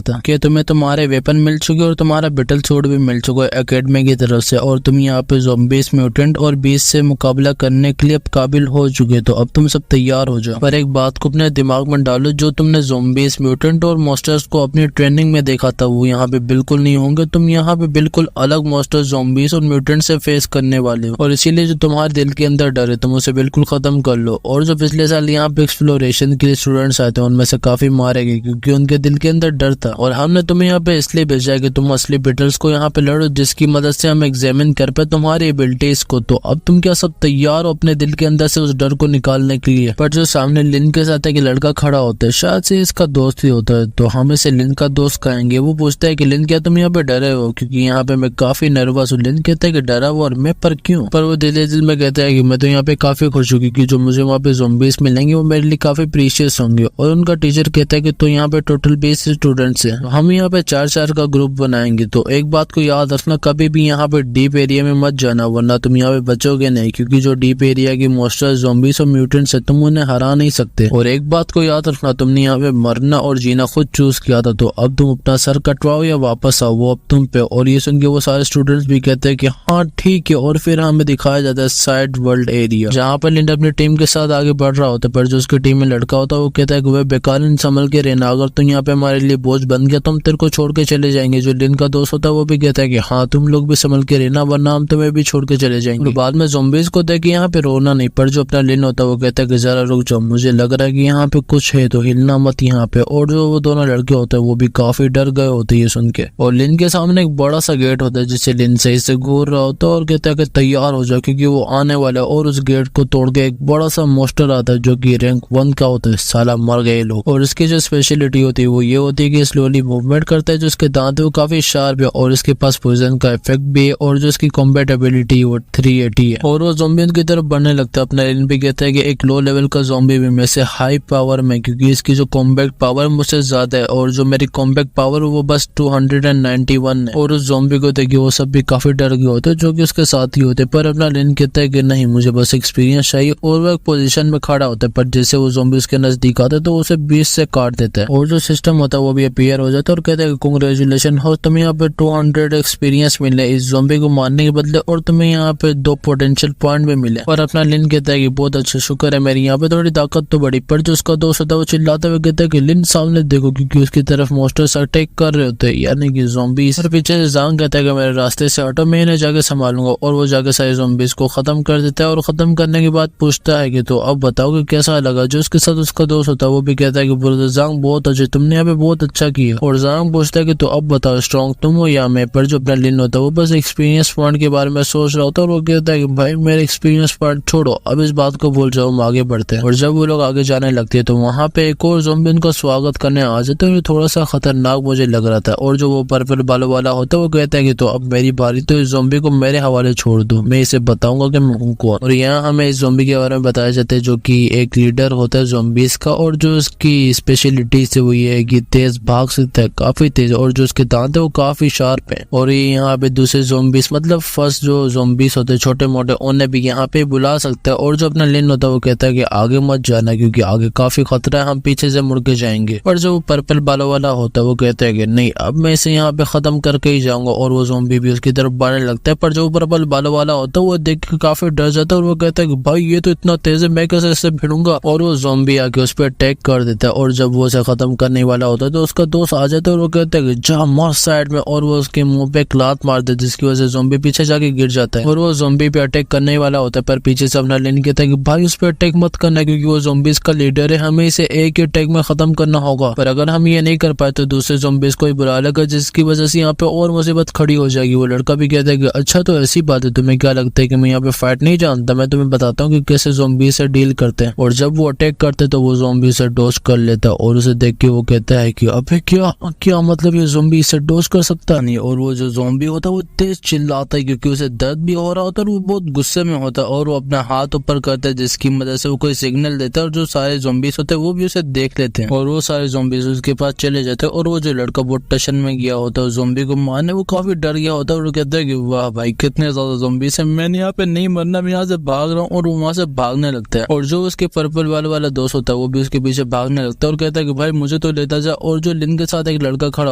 था, कि तुम्हें तुम्हारे वेपन मिल चुके और तुम्हारा बैटल सूट भी मिल चुका है एकेडमी की तरफ से, और तुम यहाँ पे ज़ॉम्बीज, म्यूटेंट और बीस्ट से मुकाबला करने के लिए अब काबिल हो चुके, तो अब तुम सब तैयार हो जाओ। पर एक बात को अपने दिमाग में डालो, जो तुमने ज़ॉम्बीज, म्यूटेंट और मॉन्स्टर्स को अपनी ट्रेनिंग में देखा था वो यहाँ पे बिल्कुल नहीं होंगे। तुम यहाँ पे बिल्कुल अलग मॉन्स्टर्स, ज़ॉम्बीज और म्यूटेंट से फेस करने वाले हो, और इसीलिए जो तुम्हारे दिल के अंदर डर है तुम उसे बिल्कुल खत्म कर लो। और जो पिछले साल यहाँ पे एक्सप्लोरेशन के लिए स्टूडेंट्स आए थे उनमें से काफी मारे गए क्योंकि उनके दिल के अंदर डर था, और हमने तुम्हें यहाँ पे इसलिए भेजा है कि तुम असली बैटल्स को यहाँ पे लड़ो, जिसकी मदद से हम एग्जामिन कर पाए तुम्हारी एबिलिटीज को। तो अब तुम क्या सब तैयार हो अपने दिल के अंदर से उस डर को निकालने के लिए? पर जो सामने लिन के साथ एक लड़का खड़ा होता है, शायद से इसका दोस्त ही होता है, तो हम इसे लिन का दोस्त कहेंगे। वो पूछता है कि लिन क्या तुम यहाँ पे डरे हो, क्योंकि यहाँ पे मैं काफी नर्वस हूँ। लिन कहता है कि डरा हुआ, और मैं पर क्यों? पर वो दिल में कहता है कि मैं तो यहाँ पे काफी खुश हूँ क्योंकि जो मुझे वहाँ पे ज़ॉम्बीज मिलेंगे वो मेरे लिए काफी प्रीशियस होंगे। और उनका टीचर कहता है कि तो यहाँ पे टोटल 20 स्टूडेंट्स हैं, हम यहाँ पे 4-4 का ग्रुप बनाएंगे। तो एक बात को याद रखना, कभी भी यहाँ पे डीप एरिया में मत जाना वरना तुम यहाँ पे बचोगे नहीं, क्योंकि जो डीप एरिया की मॉन्स्टर्स, ज़ॉम्बीज और म्यूटेंट्स है तुम उन्हें हरा नहीं सकते। और एक बात को याद रखना, तुमने यहाँ पे मरना और जीना खुद चूज किया था, तो अब तुम अपना सर कटवाओ या वापस आओ, वो अब तुम पे। और ये सुन के वो सारे स्टूडेंट्स भी कहते हैं कि हाँ ठीक है। और फिर हमें दिखाया जाता है साइड वर्ल्ड एरिया, जहाँ पर लिन अपनी टीम के साथ आगे बढ़ रहा होता है, पर जो उसकी टीम में लड़का होता है वो कहता है कि वह बेकार संभल के रहना, अगर तुम यहाँ पे हमारे लिए बोझ बन गया तो हम तेरे को छोड़ के चले जाएंगे। जो लिन का दोस्त होता है वो भी कहता है कि हाँ तुम लोग भी संभल के रहना वरना हम तुम्हें भी छोड़ के चले जाएंगे। और बाद में ज़ॉम्बीज को देख के यहाँ पे रोना नहीं, पर जो अपना लिन होता है वो कहता है कि जरा रुक जाओ, मुझे लग रहा है कि यहाँ पे कुछ है तो हिलना मत यहाँ पे। और जो वो दोनों लड़के होते हैं वो भी काफी डर गए होते हैं ये सुन के। और लिन के सामने एक बड़ा सा गेट होता है जिससे लिन सही से घूर रहा होता है और कहता है कि तैयार हो जाओ क्योंकि वो आने वाला है। और उस गेट को तोड़ के एक बड़ा सा मॉन्स्टर आता है जो कि रैंक 1 का होता है। साला मर गए लोग। और इसकी जो स्पेशलिटी होती है वो ये होती है कि स्लोली मूवमेंट करता है, जो इसके दांत है वो काफी शार्प है और इसके पास पॉइजन का इफेक्ट भी है। और जो इसकी कॉम्बैट एबिलिटी वो 380 है और वो ज़ॉम्बी की तरफ बढ़ने लगता है। अपना लिन भी कहता है कि एक लो लेवल का ज़ॉम्बी भी में से हाई पावर में, क्योंकि इसकी जो कॉम्बैक्ट पावर मुझसे ज्यादा है और जो मेरी कॉम्बैक्ट पावर वो बस 291 है। और उस ज़ॉम्बी को देखिए वो सब भी काफी डर गए होते हैं जो कि उसके साथ ही होते। पर अपना लिन कहता है कि नहीं, मुझे बस एक्सपीरियंस चाहिए। और वो एक पोजीशन में खड़ा होता है, पर जैसे वो ज़ॉम्बी उसके नजदीक आते तो उसे 20 से काट देता है। और जो सिस्टम होता है वो भी अपीयर हो जाता है और कहता है कि कांग्रेचुलेशन हो, तुम्हें यहाँ पे 200 एक्सपीरियंस मिले इस ज़ॉम्बी को मारने के बदले, और तुम्हें यहाँ पे 2 पोटेंशियल पॉइंट भी मिले। और अपना लिन कहता है कि बहुत अच्छा, शुक्र है, मेरी यहाँ पे थोड़ी ताकत तो बढ़ी। पर जो उसका दोस्त होता है वो चिल्लाते हुए कहता है कि लिन सामने देखो, क्योंकि उसकी तरफ मॉन्स्टर्स अटैक कर रहे होते हैं, यानी कि ज़ॉम्बीज। और पीछे से ज़ांग कहता है कि मेरे रास्ते से हटो, मैं इन्हें जाके संभालूंगा। और वो जाके सारे ज़ॉम्बीज को खत्म कर देता है और खत्म करने के बाद पूछता है कि तो अब बताओ कि कैसा लगा। जो उसके साथ उसका दोस्त होता है वो भी कहता है कि ब्रदर ज़ांग बहुत अच्छे, तुमने यहाँ पे बहुत अच्छा किया। और ज़ांग पूछता है कि तो अब बताओ स्ट्रॉन्ग तुम हो या मैं। पर जो अपना लिन होता है वो बस एक्सपीरियंस पॉइंट के बारे में सोच रहा होता है और वो कहता है कि भाई मेरे एक्सपीरियंस पॉइंट छोड़ो, अब इस बात को भूल जाओ, हम आगे बढ़ते हैं। और जब वो लोग आगे जाने लगते हैं तो वहाँ पे एक और ज़ॉम्बी उनका स्वागत करने आ जाते हैं। थोड़ा सा खतरनाक मुझे लग रहा था। और जो वो पर्पल बालों वाला होता है वो कहता है कि तो अब मेरी बारी, तो इस ज़ॉम्बी को मेरे हवाले छोड़ दो, मैं इसे बताऊंगा कि मैं हूँ कौन। और यहाँ हमें इस ज़ॉम्बी के बारे में बताया जाता है जो कि एक लीडर होता है ज़ॉम्बीज का, और जो उसकी स्पेशलिटी से वो ये है कि तेज भाग सकता है, काफी तेज, और जो उसके दांत है वो काफी शार्प है। और ये यहाँ पे दूसरे ज़ॉम्बीज, मतलब फर्स्ट जो ज़ॉम्बीज होते हैं छोटे मोटे, उन्हें भी यहाँ पे बुला सकता है। और जो अपना लिन होता है वो कहता है कि आगे मत जाना क्योंकि आगे काफी खतरा है, हम पीछे से मुड़ के जाएंगे। और जो पर्पल बालों वाला होता है वो कहता है कि नहीं, अब मैं इसे यहाँ पे खत्म करके ही जाऊंगा। और वो ज़ॉम्बी भी उसकी तरफ बढ़ने लगता है। पर जो पर्पल बालों वाला होता है वो देख के काफी डर जाता है और वो कहता है कि भाई ये तो इतना तेज है, मैं कैसे इससे भिड़ूंगा। और वो ज़ॉम्बी आके उस पर अटैक कर देता है। और जब वो उसे खत्म करने वाला होता है तो उसका दोस्त आ जाता है और वो कहता है कि जा मार साइड में, और वो उसके मुंह पे क्लात मार देता है जिसकी वजह से ज़ॉम्बी पीछे जाके गिर जाता है और वो ज़ॉम्बी पे अटैक करने वाला होता है, पर पीछे से अपना लिन कहता है कि भाई उस पर अटैक मत करना क्योंकि वो ज़ॉम्बीज का लीडर है, हमें इसे एक ही अटैक में खत्म करना होगा। पर अगर हम ये नहीं कर पाए तो दूसरे ज़ॉम्बीज को ही बुला लेगा, जिसकी वजह से यहाँ पे और मुसीबत खड़ी हो जाएगी। वो लड़का भी कहता है कि अच्छा तो ऐसी बात है, तुम्हें क्या लगता है कि मैं यहाँ पे फाइट नहीं जानता, मैं तुम्हें बताता हूँ कि कैसे ज़ॉम्बी से डील करते हैं। और जब वो अटैक करते तो वो ज़ॉम्बी से डोज कर लेता और उसे देख के वो कहता है कि अबे क्या क्या मतलब ये ज़ॉम्बी से डोज कर सकता नहीं। और वो जो ज़ॉम्बी होता है वो तेज चिल्लाता है क्योंकि उसे दर्द भी हो रहा होता है और वो बहुत गुस्से में होता है और वो अपना हाथ ऊपर करता है जिसकी मदद से वो कोई सिग्नल देता है और जो सारे ज़ॉम्बीज होते हैं वो भी उसे देख लेते हैं और वो सारे ज़ॉम्बीज उसके पास चले जाते हैं। और वो जो लड़का बहुत टेंशन में गया होता है ज़ॉम्बी को मारने, वो काफी डर गया होता है और वो कहता है कि वाह भाई कितने ज्यादा ज़ॉम्बीज हैं, मैंने यहाँ पे नहीं मरना, मैं यहाँ से भाग रहा हूँ। और वो वहां से भागने लगता है और जो उसके पर्पल वाला दोस्त होता है वो भी उसके पीछे भागने लगता है और कहता है कि भाई मुझे तो लेता जा। और जो लिन के साथ एक लड़का खड़ा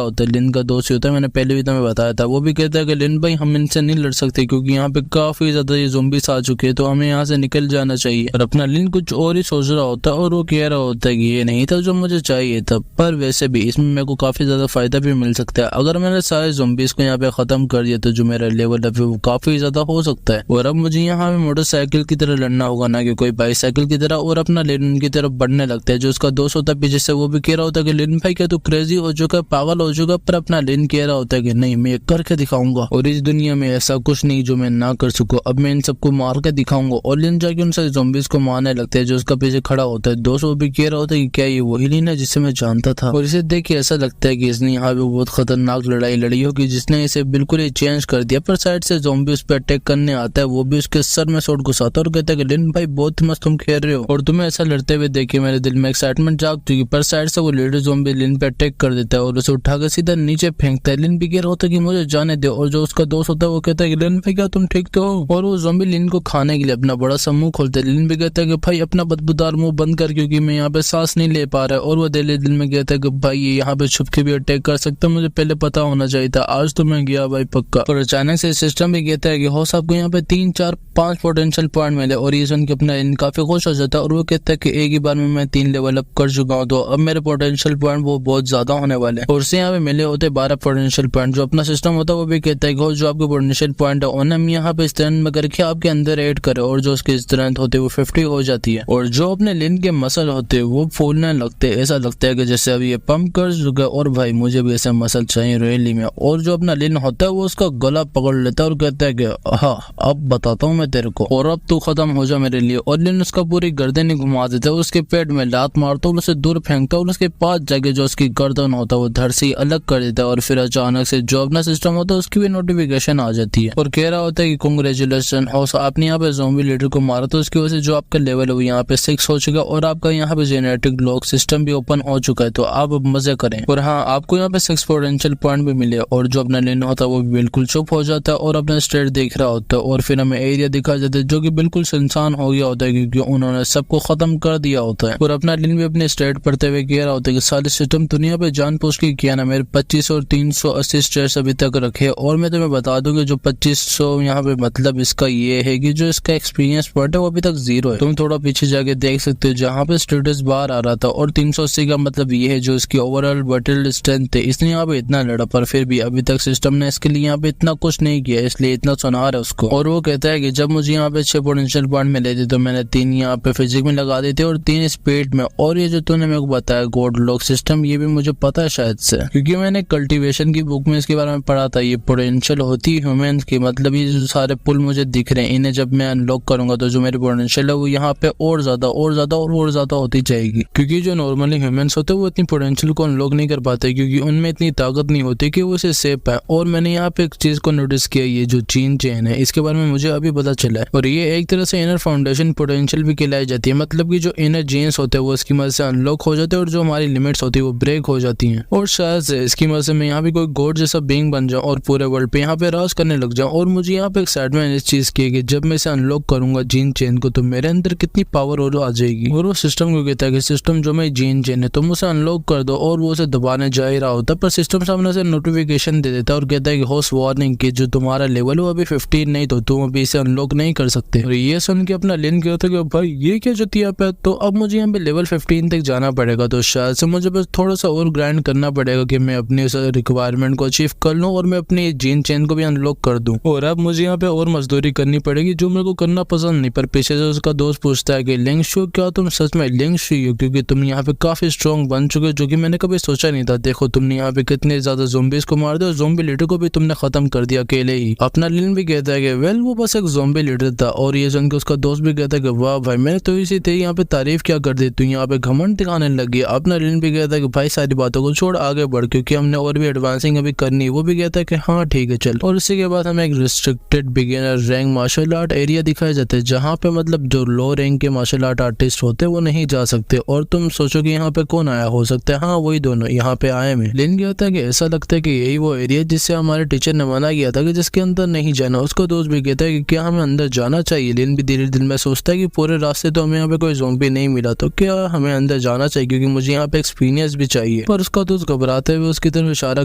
होता है, लिन का दोस्त होता है, मैंने पहले भी तुम्हें बताया था, वो भी कहता है कि लिन भाई हम इनसे नहीं लड़ सकते क्योंकि यहाँ पे काफी ज्यादा ये ज़ॉम्बीज आ चुके हैं, तो हमें यहाँ से निकल जाना चाहिए। और अपना लिन कुछ और ही सोच रहा होता है और वो कह रहा होता है कि ये नहीं था जो मुझे चाहिए था, पर वैसे भी इसमें मेरे को काफी ज्यादा फायदा भी मिल सकता है। अगर मैंने सारे ज़ॉम्बीज को यहाँ पे खत्म कर दिया तो जो मेरा लेवल है वो काफी ज्यादा हो सकता है और अब मुझे यहाँ पे मोटरसाइकिल की तरह लड़ना होगा ना कि कोई बाईसाइकिल की तरह। और अपना लिन की तरफ बढ़ने लगता है। जो उसका दोस्त होता है पीछे से वो भी कह रहा होता है कि लिन भाई क्या तू क्रेजी हो चुका है, पागल हो चुका है, पर अपना लिन कह रहा होता है कि नहीं मैं करके दिखाऊंगा और इस दुनिया में ऐसा कुछ नहीं जो मैं ना कर सकूं, अब मैं इन सबको मार के दिखाऊंगा। और लिन जाके उन सारे ज़ॉम्बीज को मारने लगते हैं। जो उसका पीछे खड़ा होता है दोस्त वो भी कह रहा होता है कि क्या ये वही लिन है जिसे मैं जानता था। और इसे देख के ऐसा लगता है कि इसने यहाँ पे बहुत खतरनाक लड़ाई लड़ी होगी जिसने इसे बिल्कुल ही चेंज कर दिया। पर साइड से ज़ॉम्बी उस पर अटैक करने आता है, वो भी उसके सर में शॉट घुसाता है और कहता है कि लिन भाई बहुत मस्त तुम खेल रहे हो और तुम्हें ऐसा लड़ते हुए देखे मेरे दिल में एक्साइटमेंट जाग चुकी। पर साइड से वो लीडर ज़ॉम्बी लिन पे अटैक कर देता है और उसे उठा के सीधा नीचे फेंकता है। लिन भी कह रहा होता है कि मुझे जाने दो और जो उसका दोस्त होता है वो कहता है कि लिन भाई क्या तुम ठीक तो हो। और वो ज़ॉम्बी लिन को खाने के लिए अपना बड़ा सा मुंह खोलता है। लिन भी कहता है कि भाई अपना बदबूदार मुंह बंद कर क्योंकि मैं यहाँ पे सांस नहीं ले पा रहा है। और वो दिल में कहता है कि भाई ये यहाँ पे छुप के भी अटैक कर सकता है, मुझे पहले पता होना चाहिए था, आज तो मैं गया भाई पक्का। और अचानक से सिस्टम भी कहता है कि हो सबको यहाँ पे 3 4 5 पोटेंशियल पॉइंट मिले और ये सुन के अपना लिन काफी खुश हो जाता है और वो कहता है कि एक ही बार में मैं 3 लेवल अप कर चुका हूँ तो अब मेरे पोटेंशियल पॉइंट वो बहुत ज्यादा होने वाले हैं। और उससे यहाँ पे मिले होते 12 पोटेंशियल पॉइंट। जो अपना सिस्टम होता है वो भी कहता है कि जो आपके पोटेंशियल पॉइंट है उन्हें हम यहाँ पे स्ट्रेंथ में करके आपके अंदर ऐड करे और जो उसकी स्ट्रेंथ होती है वो 50 हो जाती है। और जो अपने लिन के मसल होते हैं वो फूलने लगते हैं, ऐसा लगता है कि जैसे अभी ये पंप कर चुका है और भाई मुझे भी ऐसे मसल चाहिए रैली में। और जो अपना लिन होता है वो उसका गला पकड़ लेता है और कहता है कि हाँ अब बताता हूँ मैं तेरे को और अब तू खत्म हो जा मेरे लिए। और लिन उसका पूरी गर्दन ही घुमा देता है, उसके पेट में लात मारता है और उसे दूर फेंकता है और उसके पास जाके जो उसकी गर्दन होता है वो धड़ से अलग कर देता है। और फिर अचानक से जो अपना सिस्टम होता है उसकी भी नोटिफिकेशन आ जाती है और कह रहा होता है कि कांग्रेचुलेशन हो, आपने यहाँ पे ज़ॉम्बी लीडर को मारा तो उसकी वजह से जो आपका लेवल है वो यहाँ पे 6 हो चुका है और आपका यहाँ पे जेनेटिक लॉक सिस्टम भी ओपन हो चुका है, तो आप अब मजे करें। और हाँ आपको यहाँ पे 6 पोटेंशियल पॉइंट भी मिले। और जो अपना लिन होता है वो बिल्कुल चुप हो जाता है और अपना स्टेट देख रहा होता है। और फिर हमें एरिया दिखा जाता है जो कि बिल्कुल सुनसान हो गया होता है क्योंकि उन्होंने सबको खत्म कर दिया होता है। और अपना लिन भी अपने स्टेट पढ़ते हुए कह रहा होता है कि सारे सिस्टम दुनिया पे जान पूछ के किया ना, मेरे 25 और 380 स्टेट्स अभी तक रखे। और मैं तुम्हें बता दूं कि जो 2500 यहाँ पे मतलब इसका ये है कि जो इसका एक्सपीरियंस पॉइंट है वो अभी तक 0 है। तुम थोड़ा पीछे जाके देख सकते हो जहाँ पे स्टेटस बाहर आ रहा था। और 380 का मतलब ये है जो इसकी ओवरऑल बैटल स्ट्रेंथ है, इसने यहाँ पे इतना लड़ा पर फिर भी अभी तक सिस्टम ने इसके लिए यहाँ पे इतना कुछ नहीं किया, इसलिए इतना सुनार है उसको। और वो कहता है कि जब मुझे यहाँ पे 6 पोटेंशियल पॉइंट मिले थे तो मैंने 3 यहाँ पे फिजिक में लगा देते और 3 स्पीड में। और ये जो तूने मेरे को बताया गॉड लॉक सिस्टम ये भी मुझे पता है शायद से क्योंकि मैंने कल्टीवेशन की बुक में इसके बारे में पढ़ा था। ये पोटेंशियल होती है ह्यूमंस की, मतलब ये जो सारे पुल मुझे दिख रहे हैं इन्हें जब मैं अनलॉक करूंगा तो जो मेरी पोटेंशियल है वो यहाँ पे और ज्यादा होती जाएगी। क्योंकि जो नॉर्मली ह्यूमंस होते हैं वो इतनी पोटेंशियल को अनलॉक नहीं कर पाते क्योंकि उनमें इतनी ताकत नहीं होती कि वो उसे सेफ पाए। और मैंने यहाँ पे एक चीज को नोटिस किया, ये जो जीन चेन है इसके बारे में मुझे अभी पता चला है और ये एक तरह से इनर फाउंडेशन पोटेंशियल भी कहलाई जाती है। मतलब कि जो इनर जीन्स होते हैं वो इसकी मदद से अनलॉक हो जाते हैं और जो हमारी लिमिट्स होती है वो ब्रेक हो जाती हैं। और शायद से इसकी मदद से मैं यहाँ पे कोई गॉड जैसा बीइंग बन जाऊँ और पूरे वर्ल्ड पे यहाँ पे राज करने लग जाऊँ। और मुझे यहाँ पे एक्साइटमेंट इस चीज की है कि जब मैं इसे अनलॉक करूंगा जीन चेन को तो मेरे अंदर कितनी पावर और आ जाएगी। और वो सिस्टम को कहता है कि सिस्टम जो मैं जीन चेन है तुम उसे अनलॉक कर दो और वो उसे दबाने जा ही रहा होता है पर सिस्टम सामने से नोटिफिकेशन दे देता है और कहता है कि होस्ट वार्निंग की जो तुम्हारा लेवल है अभी 15 नहीं तो तुम अभी इसे अनलॉक नहीं कर सकते। और ये सुन के अपना लिन कहता है कि भाई ये क्या जती यहाँ पे, तो अब मुझे यहाँ पे लेवल 15 तक जाना पड़ेगा। तो शायद से मुझे बस थोड़ा सा और ग्राइंड करना पड़ेगा कि मैं अपने उस रिक्वायरमेंट को अचीव कर लूँ और मैं अपनी जीन चेन को भी अनलॉक कर दूं। और अब मुझे यहाँ पे और मजदूरी करनी पड़ेगी जो मेरे को करना पसंद नहीं। पर पीछे से उसका दोस्त पूछता है कि लिंग शू, क्या तुम सच में लिंग शू हो? क्योंकि तुम यहाँ पे काफी स्ट्रॉन्ग बन चुके हो, जो कि मैंने कभी सोचा नहीं था। देखो तुमने यहाँ पे कितने ज्यादा ज़ोंबीज को मार दिया और ज़ोंबी लीडर को भी तुमने खत्म कर दिया अकेले ही। अपना लिन भी कहता है कि वेल वो बस एक ज़ोंबी लीडर था। और ये सुन के उसका दोस्त भी कहता है कि वाह भाई, मैंने तो इसी तेरी यहाँ पे तारीफ क्या कर दी, तू यहाँ पे घमंड दिखाने लगी। अपना लिन भी कहता है कि भाई सारी बातों को छोड़, आगे बढ़, क्योंकि हमने और भी एडवांसिंग अभी करनी है। वो भी कहता है कि हाँ ठीक है चल। और इसी के बाद हमें एक restricted beginner rank martial art area दिखाया जाता है, जहाँ पे मतलब जो लो रैंक के मार्शल आर्ट आर्टिस्ट होते हैं वो नहीं जा सकते। और तुम सोचो कि यहाँ पे कौन आया हो सकता है? हाँ वही दोनों यहाँ पे आए हैं। लिन कहता है कि ऐसा लगता है कि यही वो एरिया जिससे हमारे टीचर ने मना किया था कि जिसके अंदर नहीं जाना। उसका दोस्त भी कहता है कि क्या हमें अंदर जाना चाहिए? लिन भी धीरे दिल में सोचता है कि पूरे रास्ते तो हमें यहाँ पे कोई ज़ॉम्बी नहीं मिला, तो क्या हमें अंदर जाना चाहिए, क्योंकि मुझे यहाँ पे एक्सपीरियंस भी चाहिए। पर उसका दोस्त घबराते हुए उसकी तरफ इशारा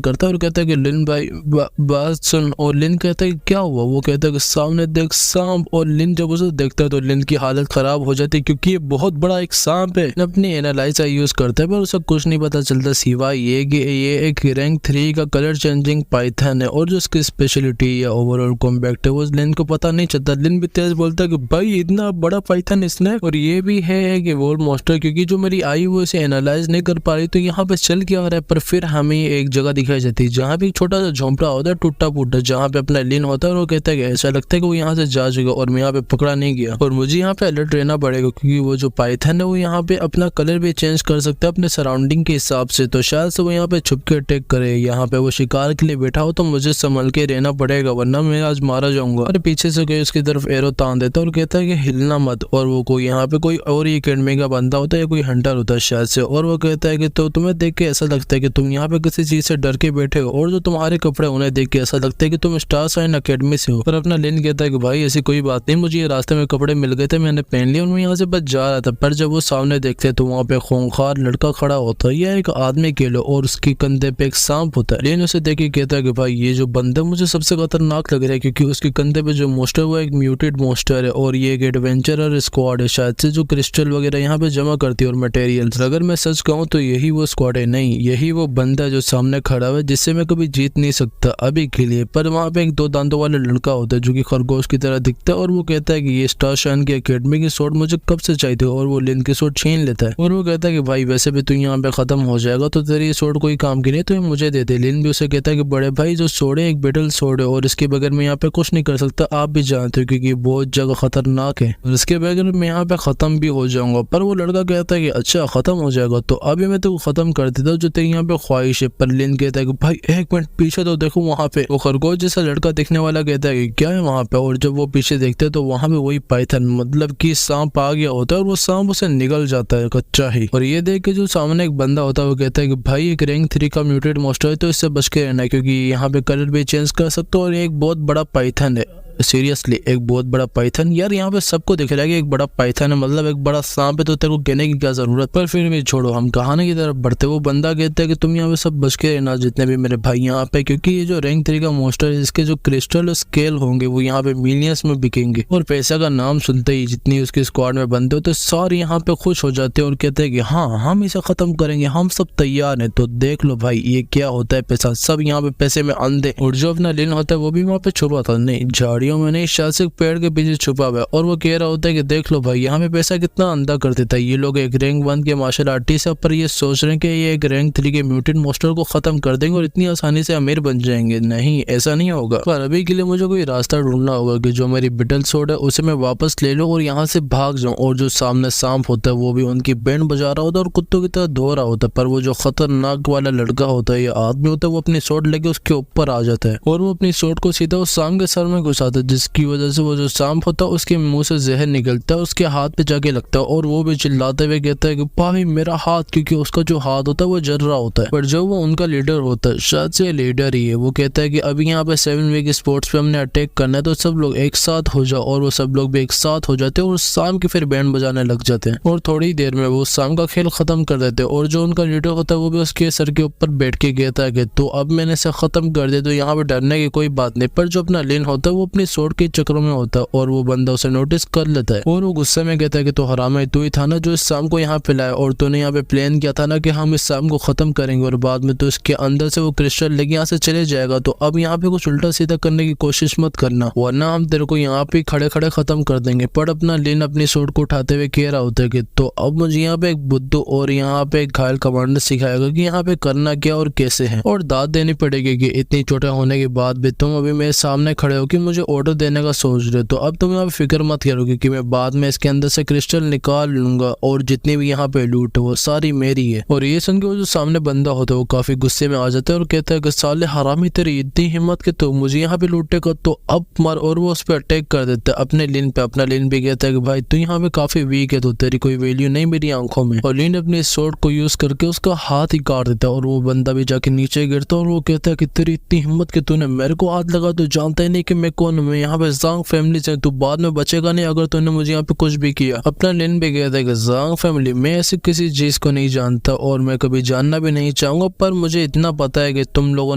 करता है और कहता है कि लिन भाई बात सुन। और लिन कहता है कि क्या हुआ? वो कहता है कि सामने देख सांप। और लिन जब उसे देखता है तो लिन की हालत खराब हो जाती है, क्योंकि ये बहुत बड़ा एक सांप है। अपनी एनालाइजर यूज करता है पर उसे कुछ नहीं पता चलता सिवाय ये कि ये एक रैंक 3 का कलर चेंजिंग पाइथन है। और जो उसकी स्पेशलिटी या ओवरऑल कॉम्बैक्ट है वो लिन को पता नहीं चलता। लिन भी तेज बोलता है कि भाई इतना बड़ा पाइथन इसने, और ये भी है कि वो मोस्टर, क्योंकि जो मेरी आई वो इसे एनालाइज नहीं कर पा रही, तो यहाँ पे चल क्या आ रहा है। पर फिर हमें एक जगह दिखाई जाती है जहाँ पे एक छोटा सा झोंपड़ा होता है टूटा फूटा, जहाँ पे अपना लिन होता है। और वो कहता है कि ऐसा लगता है कि वो यहाँ से जा चुका और मैं यहाँ पे पकड़ा नहीं गया, और मुझे यहाँ पे अलर्ट रहना पड़ेगा, क्योंकि वो जो पाइथन है वो यहाँ पे अपना कलर भी चेंज कर सकता है अपने सराउंडिंग के हिसाब से। तो शायद से वो यहाँ पे छुप के अटैक करे, यहाँ पे वो शिकार के लिए बैठा हो, तो मुझे संभल के रहना पड़ेगा वरना मैं आज मारा जाऊंगा। और पीछे से कोई उसकी तरफ एरो तान देता है और कहता है कि हिलना मत। और वो कोई यहाँ पे कोई और ही एकेडमी का बंदा होता है या कोई हंटर होता है शायद से। और वो कहता है कि तो तुम्हें देख के ऐसा लगता है कि तुम यहाँ पे किसी चीज से डर के बैठे हो, और जो तुम्हारे कपड़े उन्हें देख के ऐसा लगता है कि तुम स्टार साइन अकेडमी से हो। पर अपना लिन कहता है कि भाई ऐसी कोई बात नहीं, मुझे ये रास्ते में कपड़े मिल गए थे, मैंने पहन लिए और मैं यहाँ से बस जा रहा था। पर जब वो सामने देखते तो वहाँ पे खूंखार लड़का खड़ा होता है, या एक आदमी के लो, और उसके कंधे पे एक सांप होता है। लिन उसे देख के कहता है कि भाई ये जो बंदा मुझे सबसे खतरनाक लग रहा है, क्योंकि उसके कंधे पे जो मोस्टर वो एक म्यूटेड मोस्टर है, और ये एक एडवेंचरर स्क्वाड है शायद से, जो क्रिस्टल वगैरह यहाँ पे जमा करती है और मटेरियल्स। अगर मैं सच कहूँ तो यही वो स्क्वाड है, नहीं यही वो बंदा जो सामने खड़ा हुआ है, जिससे मैं कभी जीत नहीं सकता अभी के लिए। पर वहाँ पे एक 2 दांतों वाला लड़का होता है जो कि खरगोश की तरह दिखता है, और वो कहता है कि ये स्टार शाइन की एकेडमी की स्वॉर्ड मुझे कब से चाहिए थी, और वो लिन की स्वॉर्ड छीन लेता है। और वो कहता है कि भाई वैसे भी तू यहाँ पे खत्म हो जाएगा, तो तेरी स्वॉर्ड कोई काम की नहीं, तो मुझे दे दे। लिन भी उसे कहता है कि बड़े भाई जो स्वॉर्ड है एक बैटल स्वॉर्ड है, और इसके बगैर मैं यहाँ पे कुछ नहीं कर सकता, आप भी जानते हो, क्योंकि बहुत जगह खतरनाक है, और इसके बगैर मैं यहाँ पे खत्म भी हो जाऊंगा। पर वो लड़का कहता है कि अच्छा खत्म हो जाएगा, तो अभी मैं तो खत्म कर देता हूँ जो तेरी यहाँ पे ख्वाहिश है। पर लिन कहता है कि भाई एक मिनट पीछे तो देखो, वहाँ पे वो खरगोश जैसा लड़का दिखने वाला कहता है कि क्या है वहाँ पे। और जब वो पीछे देखते हैं तो वहाँ पे वही पाइथन मतलब कि सांप आ गया होता है, और वो सांप उसे निगल जाता है कच्चा ही। और ये देख के जो सामने एक बंदा होता है वो कहता है कि भाई एक रैंक 3 का म्यूटेड मोस्टर है, तो इससे बच के रहना है, क्योंकि यहाँ पे कलर भी चेंज कर सकते हो, और एक बहुत बड़ा पाइथन है। सीरियसली एक बहुत बड़ा पाइथन यार, यहाँ पे सबको दिख रहा है कि एक बड़ा पाइथन है, मतलब एक बड़ा सांप है, तो तेरे को कहने की क्या जरूरत। पर फिर भी छोड़ो, हम कहानी की तरफ बढ़ते। वो बंदा कहता है कि तुम यहाँ पे सब बच के रहना जितने भी मेरे भाई यहाँ पे, क्योंकि ये जो रैंक 3 का मोस्टर है इसके जो क्रिस्टल स्केल होंगे वो यहाँ पे मिलियंस में बिकेंगे। और पैसा का नाम सुनते ही जितनी उसके स्क्वाड में बंदे होते सारे यहाँ पे खुश हो जाते हैं और कहते हैं कि हाँ हम इसे खत्म करेंगे, हम सब तैयार है। तो देख लो भाई ये क्या होता है पैसा, सब यहाँ पे पैसे में अंधे। और जो अपना लिन होता है वो भी वहाँ पे छुपा था, नहीं झाड़ियों में नहीं, शायद से पेड़ के पीछे छुपा हुआ है। और वो कह रहा होता है कि देख लो भाई यहाँ पे पैसा कितना अंधा कर देता है, ये लोग एक रैंक 1 के मार्शल आर्टिस्ट है, पर ये सोच रहे हैं कि ये एक रैंक 3 के म्यूटेंट मोस्टर को खत्म कर देंगे और इतनी आसानी से अमीर बन जाएंगे। नहीं ऐसा नहीं होगा। पर अभी के लिए मुझे कोई रास्ता ढूंढना होगा कि जो मेरी बिटल सोड है उसे मैं वापस ले लूं और यहाँ से भाग जाऊं। और जो सामने सांप होता है वो भी उनकी बैंड बजा रहा होता है और कुत्तों की तरह धो रहा होता है। पर वो जो खतरनाक वाला लड़का होता है या आदमी होता है वो अपनी सोड लेके उसके ऊपर आ जाता है और वो अपनी सोड को सीधा उस सांप के सर में घुसाता है, जिसकी वजह से वो जो सांप होता है उसके मुंह से जहर निकलता है, उसके हाथ पे जाके लगता है और वो भी चिल्लाते हुए कहता है कि भाई मेरा हाथ, क्योंकि उसका जो हाथ होता है वो जल रहा होता है। पर जो वो उनका लीडर होता है, शायद से लीडर ही है, वो कहता है कि अभी यहाँ पे 7 वीक स्पोर्ट्स पे हमने अटैक करना है, तो सब लोग एक साथ हो जाओ। और वो सब लोग भी एक साथ हो जाते हैं और शाम के फिर बैंड बजाने लग जाते हैं और थोड़ी देर में वो शाम का खेल खत्म कर देते हैं। और जो उनका लीडर होता है वो भी उसके सर के ऊपर बैठ के कहता है कि तो अब मैंने इसे खत्म कर दिया, तो यहाँ पे डरने की कोई बात नहीं। पर जो अपना लिन होता है वो अपनी अपनी सोड के चक्रों में होता है और वो बंदा उसे नोटिस कर लेता है और वो गुस्से में कहता है कि तो हरामी तू ही था ना जो इस शाम को यहाँ पे लाया और तूने यहाँ पे प्लान किया था ना कि हम इस शाम को खत्म करेंगे और बाद में तो इसके अंदर से वो क्रिस्टल लेके यहाँ से चले जाएगा। तो अब यहाँ पे कुछ उल्टा सीधा करने की कोशिश मत करना वरना हम तेरे को यहाँ पे खड़े खड़े खत्म कर देंगे। पर अपना लिन अपनी सोड को उठाते हुए कह रहा होता है कि तो अब मुझे यहाँ पे एक बुद्धू और यहाँ पे एक घायल कमांडर सिखाएगा कि यहाँ पे करना क्या और कैसे है और दाद देनी पड़ेगी कि इतनी चोटें होने के बाद भी तुम अभी मेरे सामने खड़े हो कि मुझे ऑर्डर देने का सोच रहे हो। तो अब तुम यहाँ पे फिक्र मत करोगे कि मैं बाद में इसके अंदर से क्रिस्टल निकाल लूंगा और जितनी भी यहाँ पे लूट है वो सारी मेरी है। और ये सुन के वो जो सामने बंदा होता है वो काफी गुस्से में आ जाता है और कहता है कि साले हरामी तेरी इतनी हिम्मत कि तो मुझे यहाँ पे लूटेगा तो अब मर। और वो उस पर अटैक कर देता है अपने लिन पे। अपना लिन भी कहता है कि भाई तू यहाँ पे काफी वीक है तो तेरी कोई वैल्यू नहीं मेरी आंखों में। और लिन अपनी स्वॉर्ड को यूज करके उसका हाथ ही काट देता है और वो बंदा भी जाके नीचे गिरता है और वो कहता है कि तेरी इतनी हिम्मत कि तूने मेरे को हाथ लगा, तो जानता ही नहीं कि मैं कौन हूँ, मैं यहाँ पे ज़ांग फैमिली से, तू बाद में बचेगा नहीं अगर तूने मुझे यहाँ पे कुछ भी किया। अपना लिन भी कहता है कि ज़ांग फैमिली मैं ऐसी किसी चीज को नहीं जानता और मैं कभी जानना भी नहीं चाहूंगा, पर मुझे इतना पता है कि तुम लोगों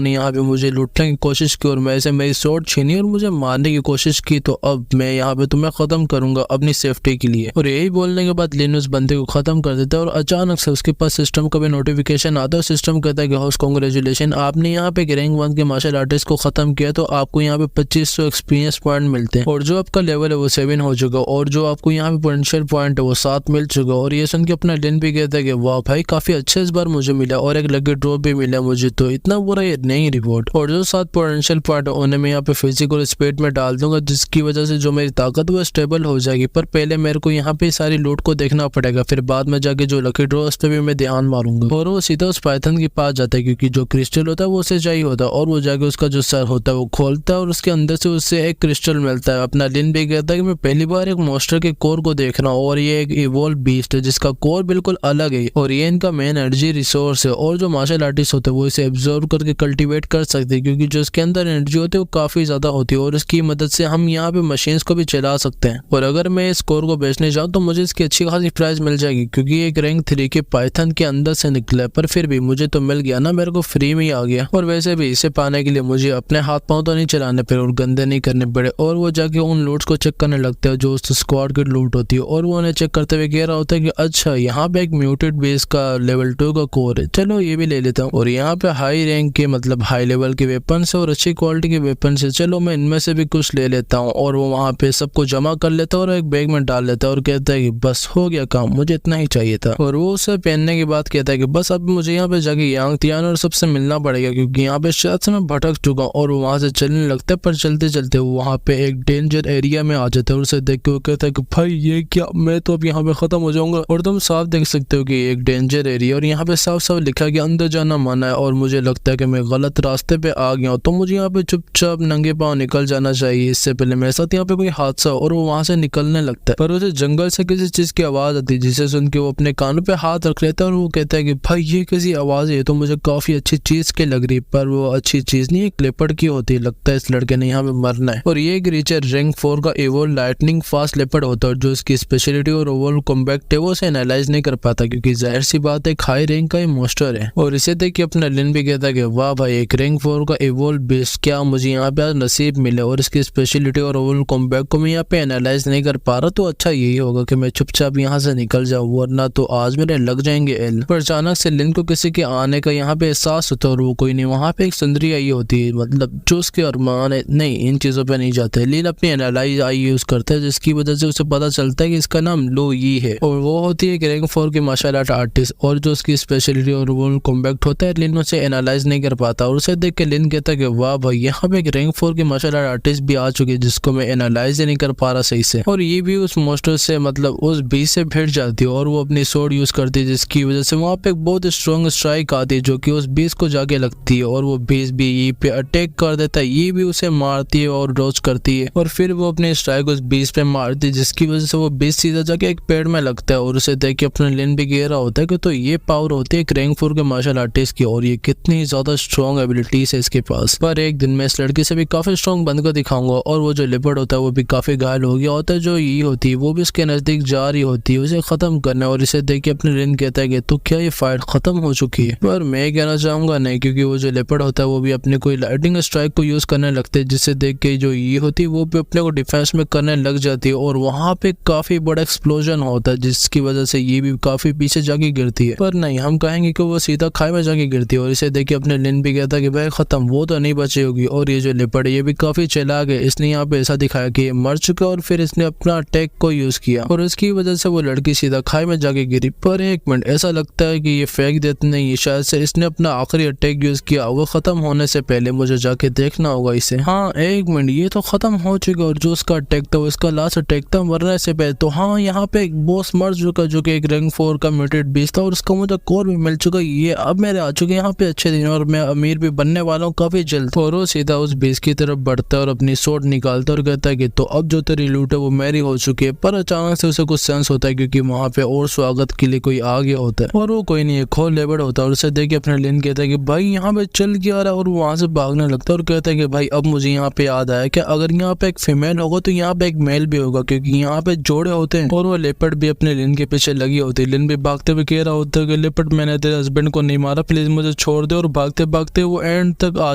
ने यहाँ पे मुझे लूटने की कोशिश की और मेरे से मेरी स्वॉर्ड छीनी और मुझे मारने की कोशिश की, तो अब मैं यहाँ पे तुम्हें खत्म करूंगा अपनी सेफ्टी के लिए। और यही बोलने के बाद लिन उस बंदे को खत्म कर देता है और अचानक से उसके पास सिस्टम का भी नोटिफिकेशन आता है। सिस्टम कहता है कि होस्ट कांग्रेचुलेशन, आपने यहाँ पे रैंक 1 के मार्शल आर्टिस्ट को खत्म किया तो आपको यहाँ पे 2500 एक्सपीरियंस पॉइंट मिलते हैं और जो आपका लेवल है वो 7 हो चुका और जो आपको यहाँ पे पोटेंशियल पॉइंट है वो 7 मिल चुका। और ये सुन के अपना लिन भी कहता है कि वाह भाई काफी अच्छे इस बार मुझे मिला और एक लकी ड्रॉप भी मिला मुझे, तो इतना बुरा ये नहीं रिवॉर्ड। और जो 7 पोटेंशियल पॉइंट है उन्हें मैं यहाँ पे फिजिकल स्पीड में डाल दूंगा जिसकी वजह से जो मेरी ताकत वो स्टेबल हो जाएगी, पर पहले मेरे को यहाँ पे सारी लूट को देखना पड़ेगा, फिर बाद में जाके जो लकी ड्रॉ उस पर भी मैं ध्यान मारूंगा। और वो सीधा उस पाइथन के पास जाता है क्योंकि जो क्रिस्टल होता है वो उसे चाहिए होता है और वो जाके उसका जो सर होता है वो खोलता है और उसके अंदर से उससे एक क्रिस्टल मिलता है। अपना लिन भी कहता है कि मैं पहली बार एक मॉन्स्टर के कोर को देख रहा हूँ और ये एक इवॉल्व बीस्ट है जिसका कोर बिल्कुल अलग है और ये इनका मेन एनर्जी रिसोर्स है और जो मार्शल आर्टिस्ट होते हैं वो इसे एब्जॉर्व करके कल्टीवेट कर सकते हैं क्योंकि जो इसके अंदर एनर्जी होती है वो काफी ज्यादा होती है और इसकी मदद से हम यहाँ पे मशीन्स को भी चला सकते हैं। और अगर मैं इस कोर को बेचने जाऊँ तो मुझे इसकी अच्छी खासी प्राइस मिल जाएगी क्योंकि एक रैंक 3 के पाइथन के अंदर से निकला है, पर फिर भी मुझे तो मिल गया ना, मेरे को फ्री में ही आ गया। और वैसे भी इसे पाने के लिए मुझे अपने हाथ पांव तो नहीं चलाने पड़े और गंदे नहीं करने पड़े। और वो जाके उन लूट्स को चेक करने लगता है जो उस स्क्वाड की लूट होती है और वो उन्हें चेक करते हुए कह रहा होता है कि अच्छा यहाँ पे एक म्यूटेड बेस का लेवल 2 का कोर है, चलो ये भी ले लेता हूँ। और यहाँ पे हाई रैंक के मतलब हाई लेवल के वेपन है और अच्छी क्वालिटी के वेपन है, चलो मैं इनमें से भी कुछ ले लेता हूँ। और वो वहाँ पे सबको जमा कर लेता है और एक बैग में डाल लेता है और कहता है कि बस हो गया काम, मुझे इतना ही चाहिए था। और वो उसे पहनने के बाद कहता है कि बस अब मुझे यहाँ पे जाके यांग तियान और सबसे मिलना पड़ेगा क्योंकि यहाँ पे शायद से मैं भटक चुका हूँ। और वो वहाँ से चलने लगता है पर चलते चलते वो वहाँ पे एक डेंजर एरिया में आ जाता है और उसे देख के वो कहता है कि भाई ये क्या, मैं तो अब यहाँ पे खत्म हो जाऊंगा। और तुम साफ देख सकते हो कि एक डेंजर एरिया और यहाँ पे साफ साफ लिखा कि अंदर जाना मना है और मुझे लगता है कि मैं गलत रास्ते पे आ गया हूँ, तो मुझे यहाँ पे चुपचाप नंगे पाँव निकल जाना चाहिए इससे पहले मेरे साथ यहाँ पे कोई हादसा। और वो वहाँ से निकलने लगता है पर उसे जंगल से किसी चीज की आवाज आती है जिसे सुन के वो अपने कानों पे हाथ रख लेता है और वो कहता है कि भाई ये किसी आवाज है तो मुझे काफी अच्छी चीज की लग रही, पर वो अच्छी चीज नहीं एक लेपर्ड की होती है, लगता है इस लड़के ने यहाँ पे मरना है। और ये क्रीचर रैंक 4 का इवोल्व लाइटनिंग फास्ट लेपर्ड होता है और जो इसकी स्पेशलिटी और ओवरऑल कॉम्बैक्ट है वो उसे एनालाइज नहीं कर पाता क्योंकि जाहिर सी बात है हाई रैंक का ये मॉन्स्टर है। और इसे देख के अपना लिन भी कहता है कि वाह भाई एक रैंक 4 का इवोल्व बेस, क्या मुझे यहाँ पे आज नसीब मिले और इसकी स्पेशलिटी और ओवरऑल कॉम्बैक्ट को मैं यहाँ पे एनालाइज नहीं कर पा रहा, तो अच्छा यही होगा कि मैं चुपचाप यहाँ से निकल जाऊँ वरना तो आज मेरे लग जाएंगे एल। पर अचानक से लिन को किसी के आने का यहाँ पे एहसास होता है और वो कोई नहीं, वहाँ पे एक सुंदरी आई होती है, मतलब जो उसके अरमान है, नहीं इन चीजों पे नहीं जाते। लिन अपनी एनालाइज आई यूज करता है जिसकी वजह से उसे पता चलता है कि इसका नाम लो यी है और वो होती है रैंक 4 की मार्शल आर्ट आर्टिस्ट और जो उसकी स्पेशलिटी और वो कॉम्बैक्ट होता है लिन उसे एनालाइज नहीं कर पाता। और उसे देख के लिन कहता है कि वाह भाई यहाँ पे एक रैंक 4 की मार्शल आर्ट आर्टिस्ट भी आ चुकी है जिसको मैं एनालाइज नहीं कर पा रहा सही से। और ये भी उस मॉन्स्टर से मतलब उस बीस से भिड़ जाती है और वो अपनी स्वॉर्ड यूज करती है जिसकी वजह से वहाँ पे एक बहुत स्ट्रॉन्ग स्ट्राइक आती है जो कि उस बीस को जाके लगती है और वो बीस भी ये पे अटैक कर देता है, ये भी उसे मारती है और डॉज करती है और फिर वो अपने स्ट्राइक उस बीस पे मारती है जिसकी वजह से वो बीस सीधा जाके एक पेड़ में लगता है। और उसे देख के अपने लिन भी कह रहा होता है कि तो ये पावर होती है एक रैंक 4 के मार्शल आर्टिस्ट की और ये कितनी ज्यादा स्ट्रॉन्ग एबिलिटीज है इसके पास। पर एक दिन मैं इस लड़की से भी काफी स्ट्रॉन्ग बनकर दिखाऊंगा। और वो जो लेपर्ड होता है वो भी काफी घायल हो गया होता है, जो ये होती है वो भी उसके नजदीक जा रही होती है उसे खत्म करना। और इसे देख के अपने लिन कहता है कि तो क्या ये फाइट खत्म हो चुकी है, पर मैं कहना चाहूंगा नहीं, क्योंकि वो जो लेपर्ड होता है वो भी अपने कोई लाइटिंग स्ट्राइक को यूज करने लगते हैं जिसे देख के कि जो ये होती है वो भी अपने को डिफेंस में करने लग जाती है और वहाँ पे काफी बड़ा एक्सप्लोजन होता है जिसकी वजह से ये भी काफी पीछे जाके गिरती है। पर नहीं, हम कहेंगे कि वो सीधा खाई में जाके गिरती है और इसे देख के अपने लिन भी कहता है कि भाई खत्म, वो तो नहीं बची होगी। और ये जो लेपर्ड है ये भी काफी चालाक है, इसने यहाँ पे ऐसा दिखाया कि ये मर चुका और फिर इसने अपना अटैक को यूज किया और उसकी वजह से वो लड़की सीधा खाई में जाके गिरी। पर एक मिनट, ऐसा लगता है कि ये फेंक देते नहीं, शायद से इसने अपना आखिरी अटैक यूज किया, वो खत्म होने से पहले मुझे जाके देखना होगा इसे। हाँ एक मिनट, ये तो खत्म हो चुका और जो उसका अटैक था वो इसका लास्ट अटैक था मरने से पहले। तो हाँ, यहाँ पे एक बॉस मर चुका जो कि एक रैंक 4 का म्यूटेड बीस्ट था और उसका मुझे कोर भी मिल चुका। ये अब मेरे आ चुके यहाँ पे अच्छे दिन और मैं अमीर भी बनने वाला हूँ काफी जल्द। और वो सीधा उस बेस की तरफ बढ़ता है और अपनी सोर्ड निकालता है और कहता है कि तो अब जो तेरी लूट है वो मेरी हो चुकी है। पर अचानक से उसे कुछ सेंस होता है क्योंकि वहाँ पे और स्वागत के लिए कोई आ गया होता है और वो कोई नहीं है, खोल लेबड़ होता है और उसे देख के अपने लिन कहता है कि भाई यहाँ पे चल क्या रहा है और वहाँ से भागने लगता है और कहता है कि भाई अब मुझे यहाँ पे याद आया कि अगर यहाँ पे एक फीमेल होगा तो यहाँ पे एक मेल भी होगा क्योंकि यहाँ पे जोड़े होते हैं। और वो लेपर्ड भी अपने लिन के पीछे लगी होती है। लिन भी भागते हुए कह रहा होता है कि लेपर्ड, मैंने तेरे हस्बैंड को नहीं मारा, प्लीज मुझे छोड़ दे। और भागते भागते वो एंड तक आ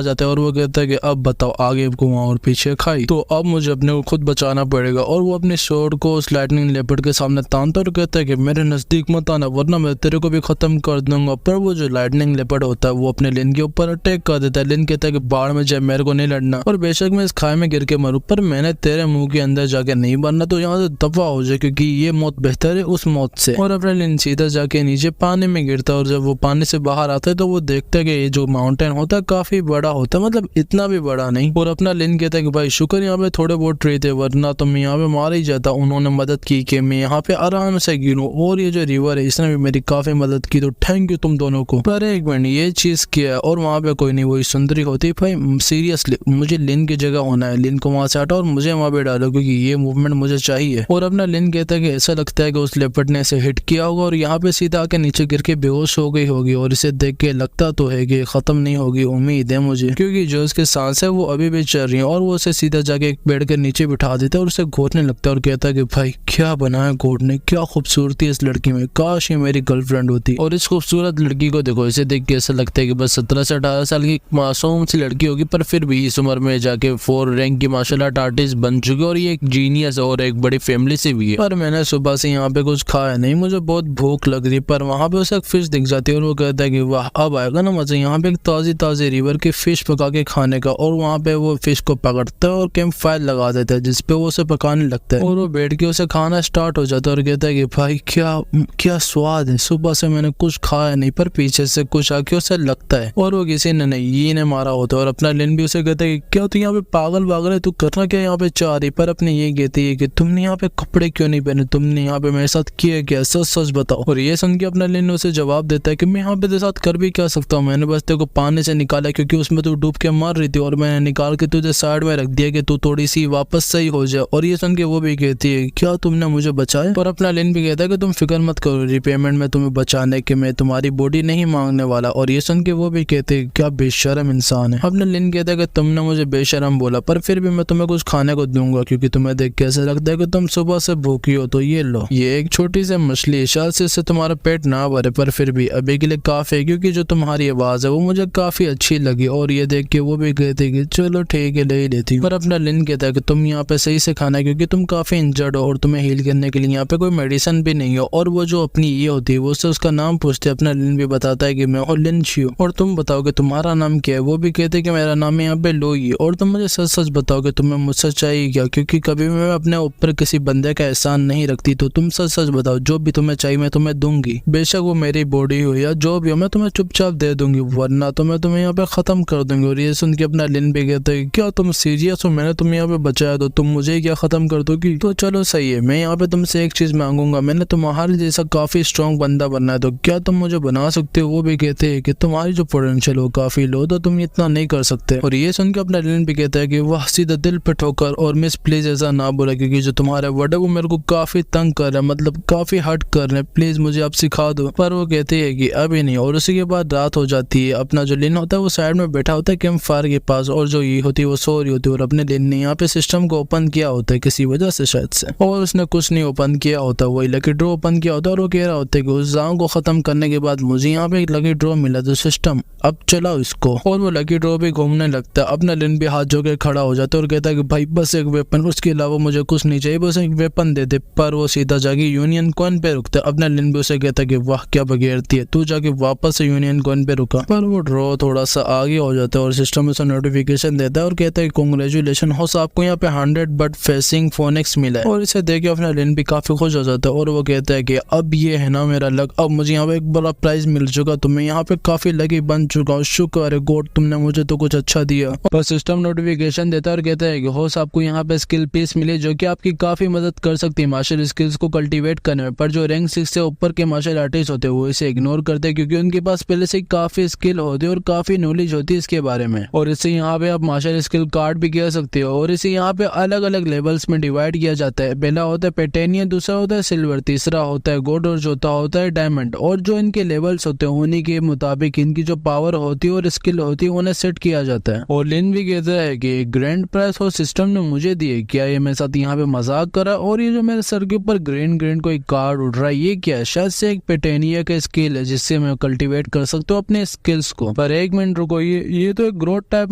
जाता है और वो कहता है कि अब बताओ आगे घुमा और पीछे खाई, तो अब मुझे अपने को खुद बचाना पड़ेगा। और वो अपने स्वॉर्ड को उस लाइटनिंग लेपर्ड के सामने तानता और कहता है कि मेरे नजदीक मत आना वरना मैं तेरे को भी खत्म कर दूंगा। पर वो जो लाइटनिंग लेपर्ड होता है वो अपने लिन के ऊपर अटैक कर देता है। लिन कहता है कि बाढ़ में जाए, मेरे को नहीं लड़ना और बेशक मैं इस खाई में गिर के मरूं पर मैंने तेरे मुंह के अंदर जाके नहीं मरना, तो यहाँ से दफा हो जाए क्योंकि ये मौत बेहतर है उस मौत से। और अपना लिन सीधा जाके नीचे पानी में गिरता है और जब वो पानी से बाहर आता है तो वो देखता है कि ये जो माउंटेन होता है काफी बड़ा होता है, मतलब इतना भी बड़ा नहीं। और अपना लिन कहता है कि भाई शुक्र यहाँ पे थोड़े बहुत ट्री थे वरना तो मैं यहाँ पे मार ही जाता। उन्होंने मदद की कि मैं यहाँ पे आराम से गिरूं और ये जो रिवर है इसने भी मेरी काफी मदद की, तो थैंक यू तुम दोनों को। पर एक मिनट, ये चीज क्या है? और वहाँ पे कोई नहीं, वही सुंदरी होती है। भाई सीरियसली मुझे लिन की जगह होना है, लिन को वहां से हटाओ और मुझे वहां पे डालो क्योंकि ये मूवमेंट मुझे चाहिए। और अपना लिन कहता है कि ऐसा लगता है कि उस लेपर्ड ने इसे हिट किया होगा और यहाँ पे सीधा आके नीचे गिर के बेहोश हो गई होगी और इसे देख के लगता तो है कि खत्म नहीं होगी, उम्मीद है मुझे, क्योंकि जो उसके सांस है वो अभी भी चल रही है। और वो उसे सीधा जाके एक पेड़ के नीचे बिठा देता है और उसे घोटने लगता है और कहता है कि भाई क्या बना है घोटने, क्या खूबसूरती है इस लड़की में, काश ये मेरी गर्लफ्रेंड होती। और इस खूबसूरत लड़की को देखो, इसे देख के ऐसा लगता है कि बस 17 से 18 साल की मासूम सी लड़की होगी पर फिर भी इस उम्र में जाके 4 रैंक की मार्शल आर्ट आर्टिस्ट बन चुकी है और ये एक जीनियस और एक बड़ी फैमिली से भी है। पर मैंने सुबह से यहाँ पे कुछ खाया नहीं, मुझे बहुत भूख लग रही है। पर वहाँ पे उसे एक फिश दिख जाती है और वो कहता है कि वाह अब आएगा ना मजा यहाँ पे एक ताजी ताजी रिवर की फिश पका के खाने का। और वहाँ पे वो फिश को पकड़ता है और कैंप फायर लगा देता है जिसपे वो उसे पकाने लगता है और वो बैठ के उसे खाना स्टार्ट हो जाता है और कहता है कि भाई क्या स्वाद है, सुबह से मैंने कुछ खाया नहीं पर पीछे से कुछ आके उसे लगता है और वो किसी ने नहीं ये ने मारा होता है। और अपना लिन भी उसे कहता है कि क्या तू यहाँ पे पागल वागल है, तू करना क्या यहाँ पे चाह रही। पर अपने ये कहती है कि तुमने यहाँ पे कपड़े क्यों नहीं पहने, तुमने यहाँ पे मेरे साथ किया क्या, सच सच बताओ। और ये सुन के अपना लिन उसे जवाब देता है कि मैं यहाँ पे तेरे साथ कर भी क्या सकता हूँ, मैंने बस तेरे को पानी से निकाला क्योंकि उसमें तू डूब के मर रही थी और मैंने निकाल के तुझे साइड में रख दिया कि तू थोड़ी सी वापस सही हो जाए। और ये सुन के वो भी कहती है क्या तुमने मुझे बचाया। और अपना लिन भी कहता है कि तुम फिक्र मत करो, रिपेमेंट में तुम्हें बचाने के मैं तुम्हारी बॉडी नहीं मांगने वाला। और ये सुन के वो भी कहते हैं क्या बेशरम इंसान है। अपना लिन कहता है कि तुमने मुझे बेशरम बोला पर फिर भी मैं तुम्हें कुछ खाने को दूंगा क्योंकि तुम्हें देख के ऐसा लगता है कि तुम सुबह से भूखी हो, तो ये लो, ये एक छोटी सी मछली, शायद से इससे तुम्हारा पेट ना भरे पर फिर भी अभी के लिए काफी है क्योंकि जो तुम्हारी आवाज है वो मुझे काफी अच्छी लगी। और ये देख के वो भी कहते कि चलो ठीक है ले ही लेती हूँ। पर अपना लिन कहता है कि तुम यहाँ पे सही से खाना क्योंकि तुम काफी इंजर्ड हो और तुम्हें हील करने के लिए यहाँ पे कोई मेडिसिन भी नहीं हो। और वो जो अपनी ये होती है वो उससे उसका नाम पूछते, अपना लिन भी बताता है कि मैं हूँ लिन शियो और तुम बताओ कि तुम्हारा नाम क्या है। वो भी कहते कि मेरा नाम है यहाँ पे लोई है। और तुम मुझे सच सच बताओ कि तुम्हें मुझसे चाहिए क्या, क्योंकि कभी भी मैं अपने ऊपर किसी बंदे का एहसान नहीं रखती, तो तुम सच सच बताओ जो भी तुम्हें चाहिए मैं तुम्हें दूंगी, बेशक वो मेरी बॉडी हो या जो भी हो मैं तुम्हें चुपचाप दे दूंगी वरना तो मैं तुम्हें यहाँ पे खत्म कर दूंगी। और ये सुन के अपना लिन भी कहते हैं क्या तुम सीरियस हो, मैंने तुम्हें यहाँ पे बचाया तो तुम मुझे क्या खत्म कर दोगी। तो चलो सही है, मैं यहाँ पे तुमसे एक चीज मांगूंगा, मैंने तुम्हारे जैसा काफी स्ट्रॉन्ग बंदा बनना है तो क्या तुम मुझे बना सकते हो। वो भी कहते हैं कि तुम्हारी जो पोटेंशियल हो काफी लो तो तुम इतना नहीं कर सकते। और ये सुन के अपना लिन भी कहता है कि वाह सीधा दिल पे ठोकर, और मिस प्लीज ऐसा ना बोला क्योंकि जो तुम्हारे वर्ड है वो मेरे को काफी तंग कर रहा है, मतलब काफी हर्ट कर रहे हैं, प्लीज मुझे आप सिखा दो। पर वो कहते हैं कि अभी नहीं। और उसी के बाद रात हो जाती है। अपना जो लिन होता है वो साइड में बैठा होता है कैंप फायर के पास और जो ये होती है वो सो रही होती है। और अपने लिन ने यहाँ पे सिस्टम को ओपन किया होता है किसी वजह से शायद से, और उसने कुछ नहीं ओपन किया होता, वही लकी ड्रॉ ओपन किया होता है। और वो कह रहा होता है कि उस जाम को खत्म करने के बाद मुझे यहाँ पे एक लकी ड्रॉ मिला तो सिस्टम अब चलाओ इसको। और वो लकी ड्रॉ भी घूमने लगता है। अपना लिन भी हाथ जो के खड़ा खड़ा हो जाता है और कहता है कि भाई बस एक वेपन, उसके अलावा मुझे कुछ नहीं चाहिए, बस एक वेपन दे दे। पर वो सीधा जाके यूनियन कॉइन पे रुकता है। अपना लिन भी उसे कहता है कि वाह क्या बगैरती है, तू जाके वापस से यूनियन कॉइन पे रुका। पर वो ड्रॉ थोड़ा सा आगे हो जाता है और सिस्टम उसे नोटिफिकेशन देता है और कहता है कांग्रेचुलेशन हो, आपको यहाँ पे 100 बट फेसिंग फोनिक्स मिला है। और इसे देख के अपना लिन भी काफी खुश हो जाता है और वो कहता है कि अब ये है ना मेरा लक, अब मुझे यहाँ पे एक बड़ा प्राइज मिल चुका, तो मैं यहाँ पे काफी लकी बन चुका हूँ, शुक्र है गॉड तुमने मुझे तो कुछ अच्छा दिया। पर सिस्टम नोटिफिकेशन देता है और कहता है कि होस्ट आपको यहाँ पे स्किल पीस मिली जो कि आपकी काफी मदद कर सकती है मार्शल स्किल्स को कल्टीवेट करने में। पर जो रैंक 6 से ऊपर के मार्शल आर्टिस्ट होते हैं वो इसे इग्नोर करते हैं क्योंकि उनके पास पहले से काफी स्किल होती है और काफी नॉलेज होती है इसके बारे में। और इससे यहाँ पे आप मार्शल स्किल कार्ड भी कह सकते हो। और इसे यहाँ पे अलग अलग लेवल्स में डिवाइड किया जाता है। पहला होता है पेटेनियन, दूसरा होता है सिल्वर, तीसरा होता है गोल्ड और चौथा होता है डायमंड। और जो इनके लेवल्स होते हैं उन्हीं के मुताबिक इनकी जो पावर होती है और स्किल होती है उन्हें सेट किया जाता है। और लिन भी कहता है कि ग्रैंड प्राइज हो सिस्टम ने मुझे दिए, क्या ये मेरे साथ यहाँ पे मजाक करा? और ये जो मेरे सर के ऊपर ग्रीन ग्रीन कोई कार्ड उड़ रहा है ये क्या है? शायद से एक पेटेनिया का स्किल है जिससे मैं कल्टीवेट कर सकता हूँ अपने स्किल्स को। पर एक मिनट रुको, ये तो एक ग्रोथ टाइप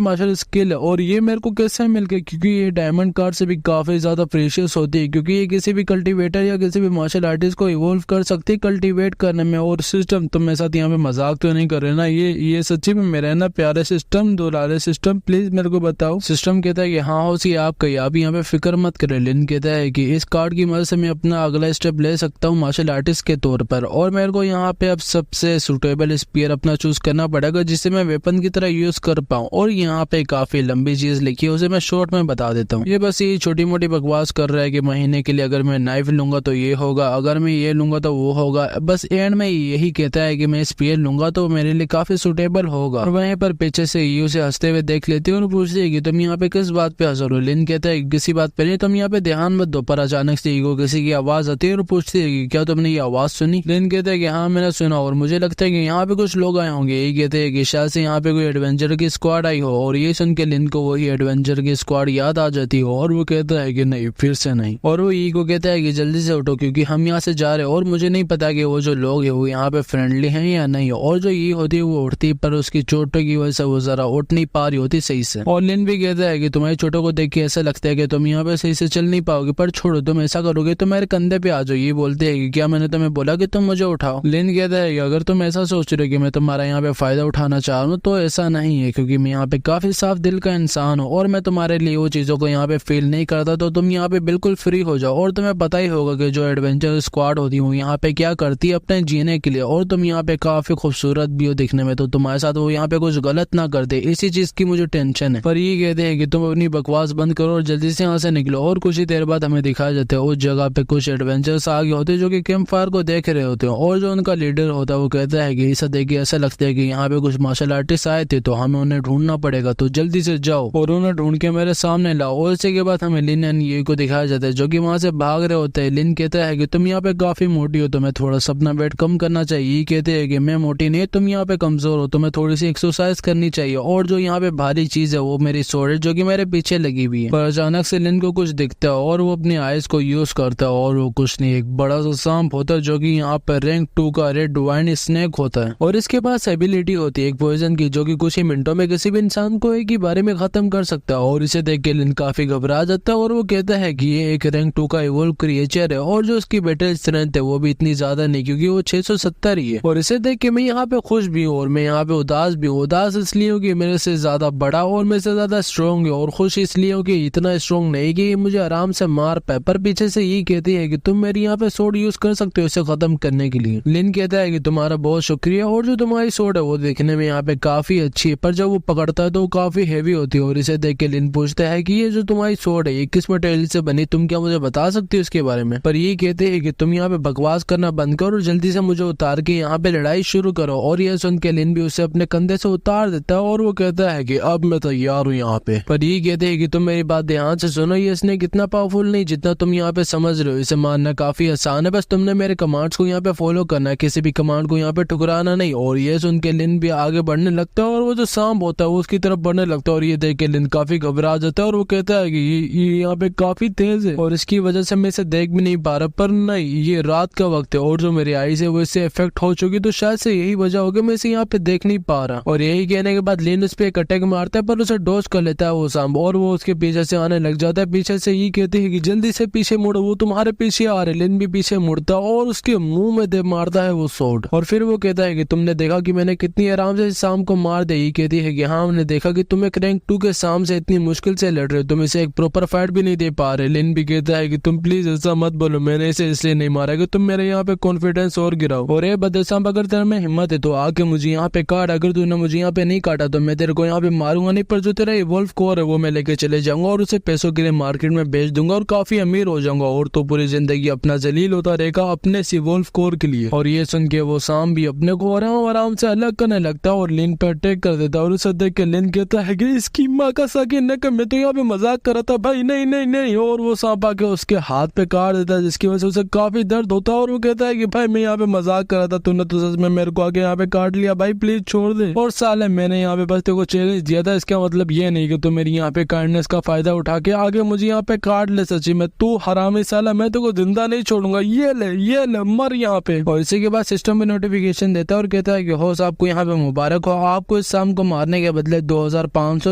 मार्शल स्किल है और ये मेरे को कैसे मिल गई? क्योंकि ये डायमंड कार्ड से भी काफी ज्यादा प्रीशियस होती है क्योंकि ये किसी भी कल्टीवेटर या किसी भी मार्शल आर्टिस्ट को इवोल्व कर सकती है कल्टीवेट करने में। और सिस्टम तुम मेरे साथ यहाँ पे मजाक तो नहीं कर रहे ना? ये सच्ची में मेरा है ना प्यारे सिस्टम, दुलारे सिस्टम, प्लीज मेरे को बताओ। सिस्टम कहता है कि हाँ हो सी आप कही, आप यहाँ पे फिक्र मत करें। लिन कहता है कि इस कार्ड की मदद से मैं अपना अगला स्टेप ले सकता हूँ मार्शल आर्टिस्ट के तौर पर, और मेरे को यहाँ पे अब सबसे सुटेबल स्पीयर अपना चूज करना पड़ेगा जिसे मैं वेपन की तरह यूज कर पाऊँ। और यहाँ पे काफी लंबी चीज लिखी है उसे मैं शॉर्ट में बता देता हूँ। ये बस ये छोटी मोटी बकवास कर रहा है कि महीने के लिए अगर मैं नाइफ लूंगा तो ये होगा, अगर मैं ये लूंगा तो वो होगा। बस एंड में यही कहता है कि मैं स्पीयर लूंगा तो मेरे लिए काफी सुटेबल होगा। और वहीं पर पीछे से ये उसे हंसते हुए देख लेती है और पूछती है कि तुम यहाँ पे किस बात पे हंस रहे हो? लिन कहता है किसी बात पे नहीं, तुम यहाँ पे ध्यान मत दो। पर अचानक से ईगो किसी की आवाज आती है और पूछती है कि क्या तुमने ये आवाज सुनी? लिन कहता है कि हाँ मैंने सुना और मुझे लगता है कि यहाँ पे कुछ लोग आए होंगे। यही कहते हैं कि शायद से यहाँ पे कोई एडवेंचर की स्क्वाड आई हो। और ये सुन के लिन को वही एडवेंचर की स्क्वाड याद आ जाती हो और वो कहता है कि नहीं, फिर से नहीं। और वो ईगो कहता है कि जल्दी से उठो क्योंकि हम यहाँ से जा रहे हैं और मुझे नहीं पता कि वो जो लोग है वो यहाँ पे फ्रेंडली हैं या नहीं। और जो ये होती है वो उठती पर उसकी चोटों की वजह से वो जरा उठ नहीं पा रही होती सही से। और लिन भी कहता है कि तुम्हारी चोटों को देख के ऐसा लगता है कि तुम यहाँ पे सही से चल नहीं पाओगे, पर छोड़ो तुम ऐसा करोगे तो मेरे कंधे पे आ जाओ। ये बोलते हैं कि क्या मैंने तुम्हें बोला कि तुम मुझे उठाओ? लिन कहता है कि अगर तुम ऐसा सोच रहे हो कि मैं तुम्हारा यहाँ पे फायदा उठाना चाह रहा हूँ तो ऐसा नहीं है, क्योंकि मैं यहाँ पे काफी साफ दिल का इंसान हूँ और मैं तुम्हारे लिए वो चीजों को यहाँ पे फील नहीं करता, तो तुम यहाँ पे बिल्कुल फ्री हो जाओ। और तुम्हें पता ही होगा कि जो एडवेंचर स्क्वाड होती है वो यहाँ पे क्या करती है अपने जीने के लिए, और तुम यहाँ पे काफी खूबसूरत भी हो दिखने में, तो तुम्हारे साथ वो यहाँ पे कुछ गलत ना कर दे, इसी चीज की मुझे टेंशन है। पर ये कहते हैं कि तुम अपनी बकवास बंद करो और जल्दी से यहाँ से निकलो। और कुछ ही देर बाद हमें दिखाया जाता है उस जगह पे कुछ एडवेंचर्स आगे होते हैं जो कि कैंप फायर को देख रहे होते हैं। और जो उनका लीडर होता है वो कहता है कि ऐसा देखिए ऐसा लगता है कि यहाँ पे कुछ मार्शल आर्टिस्ट आए थे तो हमें उन्हें ढूंढना पड़ेगा, तो जल्दी से जाओ और उन्हें ढूंढ के मेरे सामने लाओ। और इसी के बाद हमें लिन एंड ये को दिखाया जाता है जो कि वहां से भाग रहे होते हैं। लिन कहता है कि तुम यहाँ पे काफी मोटी हो, तुम्हें थोड़ा सा अपना वेट कम करना चाहिए। ये कहते हैं कि मैं मोटी नहीं, तुम यहाँ पे कमजोर हो, तुम्हें थोड़ी सी एक्सरसाइज करनी चाहिए। और जो यहाँ पे भारी चीज है वो मेरी सोर्ड है जो कि मेरे पीछे लगी हुई है। पर अचानक से लिन को कुछ दिखता है और वो अपनी आइज को यूज करता है और वो कुछ नहीं, एक बड़ा सा सांप होता है जो कि यहाँ पर रैंक 2 का रेड वाइन स्नेक होता है। और इसके पास एबिलिटी होती है एक पॉइजन की जो कि कुछ ही मिनटों में किसी भी इंसान को एक ही बारे में खत्म कर सकता है। और इसे देख के लिन काफी घबरा जाता है और वो कहता है कि ये एक रैंक 2 का इवोल्व क्रिएचर है और जो उसकी बैटल स्ट्रेंथ है वो भी इतनी ज्यादा नहीं क्योंकि वो 670 ही है। और इसे देख के मैं यहाँ पे खुश भी हूँ और मैं यहाँ पे उदास भी हूँ। उदास इसलिए हूँ कि मेरे से ज्यादा बड़ा और मेरे से ज्यादा स्ट्रॉन्ग है, और खुश इसलिए हूँ कि इतना स्ट्रॉन्ग नहीं कि मुझे आराम से मार पाए। पर पीछे से ये कहती है कि तुम मेरी यहाँ पे सोड यूज कर सकते हो इसे खत्म करने के लिए। लिन कहता है कि तुम्हारा बहुत शुक्रिया, और जो तुम्हारी सोड है वो देखने में यहाँ पे काफी अच्छी है, पर जब वो पकड़ता है तो वो काफी हेवी होती है। और इसे देख के लिन पूछता है कि ये जो तुम्हारी सोड है ये किस मटेरियल से बनी, तुम क्या मुझे बता सकती हो इसके बारे में? पर ये कहते हैं कि तुम यहाँ पे बकवास करना बंद करो और जल्दी से मुझे उतार के यहाँ पे लड़ाई शुरू करो। और यह सुन के लिन भी उसे अपने कंधे से उतार देता है और वो कहता है कि अब मैं तैयार हूँ यहाँ पे। पर ये कहते हैं कि तुम मेरी बात ध्यान से सुनो, ये स्नेक इतना पावरफुल नहीं जितना तुम यहाँ पे समझ रहे हो, इसे मारना काफी आसान है, बस तुमने मेरे कमांड्स को यहाँ पे फॉलो करना है, किसी भी कमांड को यहाँ पे ठुकराना नहीं। और ये सुन के लिन भी आगे बढ़ने लगता है और वो जो सांप होता है वो उसकी तरफ बढ़ने लगता है। और ये देख के लिन काफी घबरा जाता है और वो कहता है कि ये यहाँ पे काफी तेज है और इसकी वजह से मैं इसे देख भी नहीं पा रहा। पर नहीं, ये रात का वक्त है और जो मेरी आईज है वो इससे इफेक्ट हो चुकी, तो शायद से यही वजह होगी मैं इसे यहाँ पे देख नहीं पा रहा। और यही कहने के बाद लिन उस पे एक अटैक मारता है पर उसे डॉज कर लेता है है वो शाम, और वो उसके पीछे से आने लग जाता है। पीछे से ये कहती है कि जल्दी से पीछे मुड़ो, वो तुम्हारे पीछे आ रहे। लिन भी पीछे मुड़ता और उसके मुंह में दे मारता है वो शॉट। और फिर वो कहता है कि तुमने देखा कि मैंने कितनी आराम से शाम को मार दी। ये कहती है कि हाँ हमने देखा कि तुम एक रैंक 2 के शाम से इतनी मुश्किल से लड़ रहे हो, तुम इसे एक प्रॉपर फाइट भी नहीं दे पा रहे। लिन भी कहता है कि तुम प्लीज ऐसा मत बोलो, मैंने इसे इसलिए नहीं मारा कि तुम मेरे यहाँ पे कॉन्फिडेंस और गिराओ। और ये बदसाम, अगर तेरे में हिम्मत है तो आके मुझे यहाँ पे काट, अगर तूने मुझे यहाँ पे नहीं काटा तो मैं तेरे को यहाँ पे मारूंगा नहीं, पर जो तेरा इवॉल्व कोर है वो मैं लेके चले जाऊंगा और उसे पैसों के लिए मार्केट में बेच दूंगा और काफी अमीर हो जाऊंगा, और तो पूरी जिंदगी अपना जलील होता रहेगा अपने इवॉल्व कोर के लिए। और ये सुन के वो शाम भी अपने को आराम से अलग करने लगता है और लिन पे अटैक कर देता है। और उसे देख के लिन कहता है कि इसकी माँ का साकी न कर, मैं तो यहाँ पे मजाक कर रहा था भाई, नहीं नहीं नहीं। और वो सांप आके उसके हाथ पे काट देता है जिसकी वजह से उसे काफी दर्द होता है। और वो कहता है कि भाई मैं यहाँ पे मजाक कर रहा था, तूने तो सच में मेरे को आके यहाँ पे काट लिया, भाई प्लीज छोड़ दे। और साले मैंने यहाँ पे बस तेरे को चैलेंज दिया था, इसका मतलब ये नहीं कि तू मेरी यहाँ पे काइंडनेस का फायदा उठा के आगे मुझे यहाँ पे काट ले। सच्ची में तू हरामी साला, मैं तेरे को जिंदा नहीं छोड़ूंगा, ये ले मर यहाँ पे। और इसी के बाद सिस्टम में नोटिफिकेशन देता है और कहता है कि होस्ट आपको यहाँ पे मुबारक हो, आपको इस शाम को मारने के बदले 2500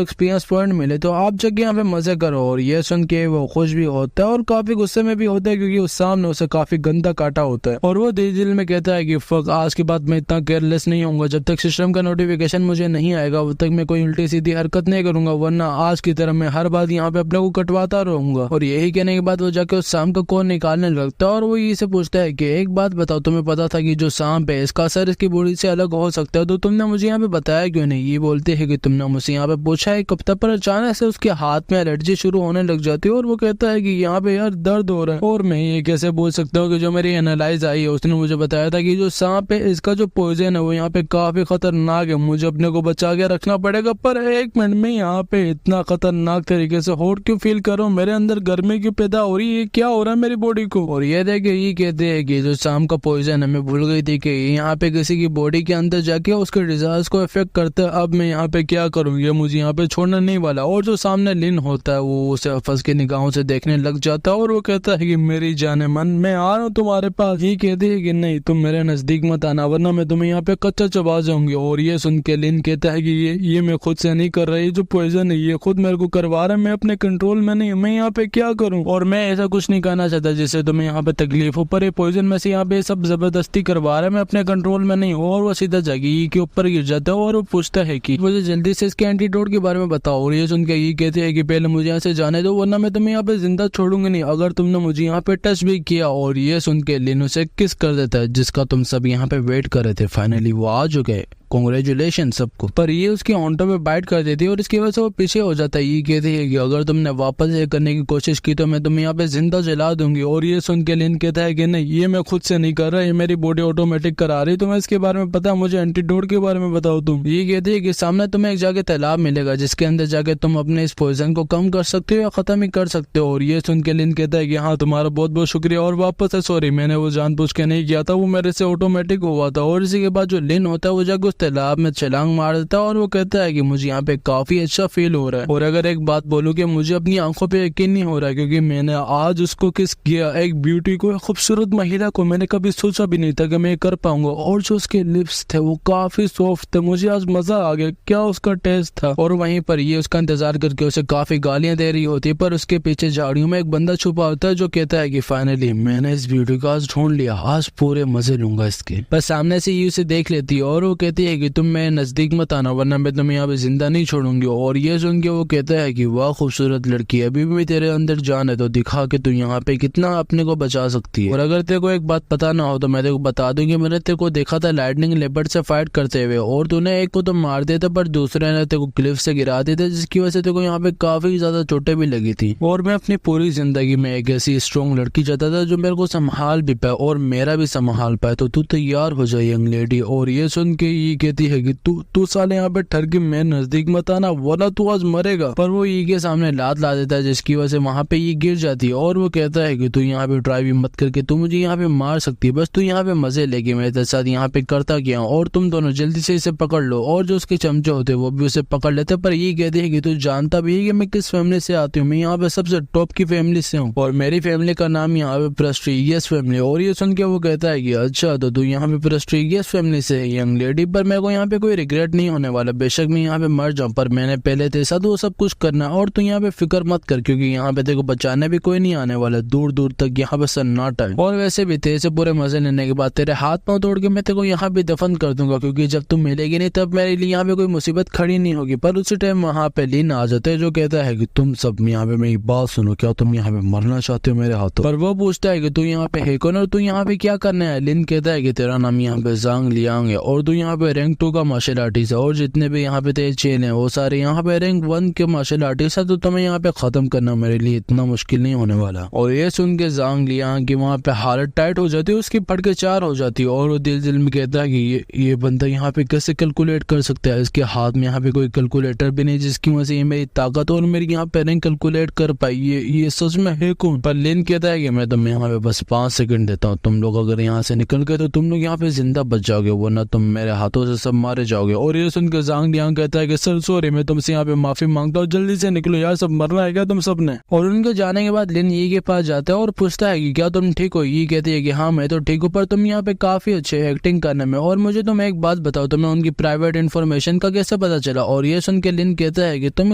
एक्सपीरियंस पॉइंट मिले, तो आप जगह यहाँ पे मजे करो। और ये सुन के वो खुश भी होता है और काफी गुस्से में भी होता है क्योंकि उस शाम ने उसे काफी गंदा काटा होता है। और वो दिल में कहता है कि फक, आज के बाद मैं इतना केयरलेस नहीं होऊंगा, जब तक सिस्टम का नोटिफिकेशन मुझे नहीं आएगा वो तक मैं कोई उल्टी सीधी हरकत नहीं करूंगा, वरना आज की तरह मैं हर बात यहाँ पे अपने को कटवाता रहूंगा। और यही कहने के बाद वो जाके उस शाम का कोड निकालने लगता है और वो ये से पूछता है कि एक बात बताओ, तुम्हें पता था कि जो सांप है इसका असर इसकी बॉडी से अलग हो सकता है, तो तुमने मुझे यहाँ पे बताया क्यों नहीं। ये बोलते है कि तुमने मुझसे यहाँ पे पूछा है कब तक, पर अचानक से उसके हाथ में एलर्जी शुरू होने लग जाती है और वो कहता है कि यहाँ पे यार दर्द हो रहा है। और मैं ये कैसे बोल सकता हूँ कि जो मेरी एनालाइज आई है उसने मुझे बताया था कि जो सांप है इसका जो पॉइजन है वो यहाँ पे काफी खतरनाक है, मुझे अपने को बचा के रखना पड़ेगा। पर एक मिनट में यहाँ पे इतना खतरनाक तरीके से हॉट क्यों फील कर रहा हूँ, मेरे अंदर गर्मी क्यों पैदा हो रही है, क्या हो रहा है मेरी बॉडी को। और ये देखे ये कहते हैं कि जो सांप का पॉइजन है, मैं भूल गई थी कि यहाँ पे किसी की बॉडी के अंदर जाके उसके डिजायर्स को इफेक्ट करता है। अब मैं यहाँ पे क्या करूँ, ये मुझे यहाँ पे छोड़ना नहीं वाला। और जो सामने लिन होता है वो उसे फंस के निगाहों से देखने लग जाता है और वो कहता है कि मेरी जाने मन, मैं आ रहा हूँ तुम्हारे पास। ये कहती है कि नहीं तुम मेरे नजदीक मत आना वरना मैं तुम्हें यहाँ पे कच्चा चबा जाऊंगी। और ये सुन के लिन कहता है कि ये मैं खुद से नहीं कर रहा, ये जो पॉइजन है ये खुद मेरे को करवा रहा है, मैं अपने कंट्रोल में नहीं, मैं यहाँ पे क्या करूँ। और मैं ऐसा कुछ नहीं करना चाहता जिससे तुम्हें यहाँ पे तकलीफ हो, पर ये पॉइजन में से यहाँ पे सब जबरदस्ती करवा रहा है, मैं अपने कंट्रोल में नहीं हूँ। और वो सीधा जागी के ऊपर गिर जाता है और वो पूछता है कि मुझे जल्दी से इसके एंटीडोट के बारे में बताओ। और ये सुन के ये कहते हैं कि पहले मुझे यहाँ से जाने दो वरना मैं तुम्हें यहाँ पे जिंदा छोड़ूंगी नहीं अगर तुमने मुझे यहाँ पे टच भी किया। और ये सुन के लिन उसे किस कर देता है जिसका तुम सब यहाँ पे वेट कर रहे थे, फाइनली वो आ चुके, कांग्रेचुलेशन सबको। पर ये उसकी ऑन्टो पे बाइट कर देती है और इसकी वजह से वो पीछे हो जाता है। ये कहती है कि अगर तुमने वापस ये करने की कोशिश की तो मैं तुम्हें यहाँ पे जिंदा जला दूंगी। और ये सुन के लिन कहता है कि नहीं ये मैं खुद से नहीं कर रहा, ये मेरी बॉडी ऑटोमेटिक करा रही, तुम्हें इसके बारे में पता है, मुझे एंटीडोट के बारे में बताओ तुम। ये कहती है कि सामने तुम्हें एक जाके तालाब मिलेगा जिसके अंदर जाके तुम अपने इस पॉइजन को कम कर सकते हो या खत्म ही कर सकते हो। और ये सुन के लिन कहता है कि हाँ तुम्हारा बहुत बहुत शुक्रिया और वापस है, सॉरी मैंने वो जानबूझ के नहीं किया था, वो मेरे से ऑटोमेटिक हुआ था। और इसी के बाद जो लिन होता है वो जाके उस तालाब में छलांग मार देता है और वो कहता है कि मुझे यहाँ पे काफी अच्छा फील हो रहा है। और अगर एक बात बोलूं कि मुझे अपनी आंखों पे यकीन नहीं हो रहा है क्योंकि मैंने आज उसको किस किया, एक ब्यूटी को, खूबसूरत महिला को, मैंने कभी सोचा भी नहीं था कि मैं कर पाऊंगा। और जो उसके लिप्स थे वो काफी सॉफ्ट थे, मुझे आज मजा आ गया, क्या उसका टेस्ट था। और वहीं पर ये उसका इंतजार करके उसे काफी गालियां दे रही होती है, पर उसके पीछे झाड़ियों में एक बंदा छुपा होता है जो कहता है कि फाइनली मैंने इस ब्यूटी को आज ढूंढ लिया, आज पूरे मजे लूंगा इसके। पर सामने से ये उसे देख लेती है और वो कहती है कि तुम मेरे नजदीक मत आना वरना मैं तुम्हें यहाँ पे जिंदा नहीं छोड़ूंगी। और ये सुन के वो कहता है कि वाह खूबसूरत लड़की, अभी भी तेरे अंदर जान है तो दिखा के तू यहाँ पे कितना अपने को बचा सकती है। और अगर तेरे को एक बात पता ना हो तो मैं तेरे को बता दूंगी, मैंने तेरे को देखा था लाइटनिंग लेपर्ड से फाइट करते हुए और तूने एक को तो मार दिया था पर दूसरे ने तेरे को क्लिफ से गिरा दिया था जिसकी वजह से तेरे को यहाँ पे काफी ज्यादा चोटें भी लगी थी। और मैं अपनी पूरी जिंदगी में एक ऐसी स्ट्रॉन्ग लड़की चाहता था जो मेरे को संभाल भी पाए और मेरा भी संभाल पाए, तो तू तैयार हो जाए यंग लेडी। और ये सुन के ये कहती है कि तू साले यहाँ पे ठर के मैं नजदीक मत आना वरना तू आज मरेगा। पर वो ये के सामने लात ला देता है जिसकी वजह से वहाँ पे ये गिर जाती है और वो कहता है कि तू यहाँ पे ट्राई भी मत करके तू मुझे यहाँ पे मार सकती है, बस तू यहाँ पे मजे लेके मेरे साथ यहाँ पे करता क्या और तुम दोनों जल्दी से इसे पकड़ लो। और जो उसके चमचे होते वो भी उसे पकड़ लेते, पर ये कहते हैं कि तू जानता भी है कि मैं किस फैमिली से आती हूँ, मैं यहाँ पे सबसे टॉप की फैमिली से हूँ और मेरी फैमिली का नाम यहाँ पे प्रेस्टीजियस फैमिली। और ये सुन के वो कहता है कि अच्छा तो तू यहाँ पे प्रेस्टीजियस फैमिली से है यंग लेडी, पर मेरे को यहाँ पे कोई रिग्रेट नहीं होने वाला। बेशक मैं यहाँ पे मर जाऊँ पर मैंने पहले तेरे साथ वो सब कुछ करना है और तू यहाँ पे फिक्र मत कर, क्योंकि यहाँ पे देखो बचाने भी कोई नहीं आने वाला, दूर दूर तक यहाँ पे सन्नाटा है। और वैसे भी तेरे से पूरे मजे लेने के बाद तेरे हाथ पांव तोड़ के मैं तेरे को यहाँ पे दफन कर दूंगा, क्योंकि जब तुम मिलेगी नहीं तब मेरे लिए यहाँ पे कोई मुसीबत खड़ी नहीं होगी। पर उसी टाइम वहाँ पे लिन आ जाते हैं जो कहता है कि तुम सब यहाँ पे मेरी बात सुनो, क्या तुम यहाँ पे मरना चाहते हो मेरे हाथों? पर वो पूछता है कि तू यहाँ पे है कौन और तू यहाँ पे क्या करना है? लिन कहता है कि तेरा नाम यहाँ पे ज़ांग लियांग है और तू यहाँ पे रैंक 2 का मार्शल आर्टिस्ट है और जितने भी यहाँ पे तेरे चेन है वो सारे यहाँ पे रैंक 1 के मार्शल आर्टिस्ट है, तो तुम्हें यहाँ पे खत्म करना मेरे लिए इतना मुश्किल नहीं होने वाला। और ये सुन के ज़ांग लियांग की वहाँ पे हालत टाइट हो जाती है, उसकी फटके 4 हो जाती है और वो दिल में कहता है कि ये बंदा यहाँ पे कैसे कैलकुलेट कर सकता है? इसके हाथ में यहाँ पे कोई कैलकुलेटर भी नहीं जिसकी वजह से ये मेरी ताकत और मेरी यहाँ पे रैंक कैलकुलेट कर पाई। ये सच में है कौन? पर लिन कहता है कि मैं तुम्हें यहाँ पे बस 5 सेकंड देता हूँ, तुम लोग अगर यहाँ से निकल गए तो तुम लोग यहाँ पे जिंदा बच जाओगे, वरना तुम मेरे हाथों से सब मारे जाओगे। और ये सुनकर ज़ांग लियांग कहता है कि सर सॉरी, मैं तुमसे यहाँ पे माफी मांगता हूँ, जल्दी से निकलो यार, सब मरना है क्या तुम सब ने? और उनके जाने के बाद लिन ये के पास जाता है और पूछता है कि क्या तुम ठीक हो? ये कहती है कि हाँ मैं तो ठीक हूँ, पर तुम यहाँ पे काफी अच्छे एक्टिंग करने में, और मुझे तुम एक बात बताओ, तुम्हें उनकी प्राइवेट इन्फॉर्मेशन का कैसे पता चला? और ये सुन के लिन कहता है कि तुम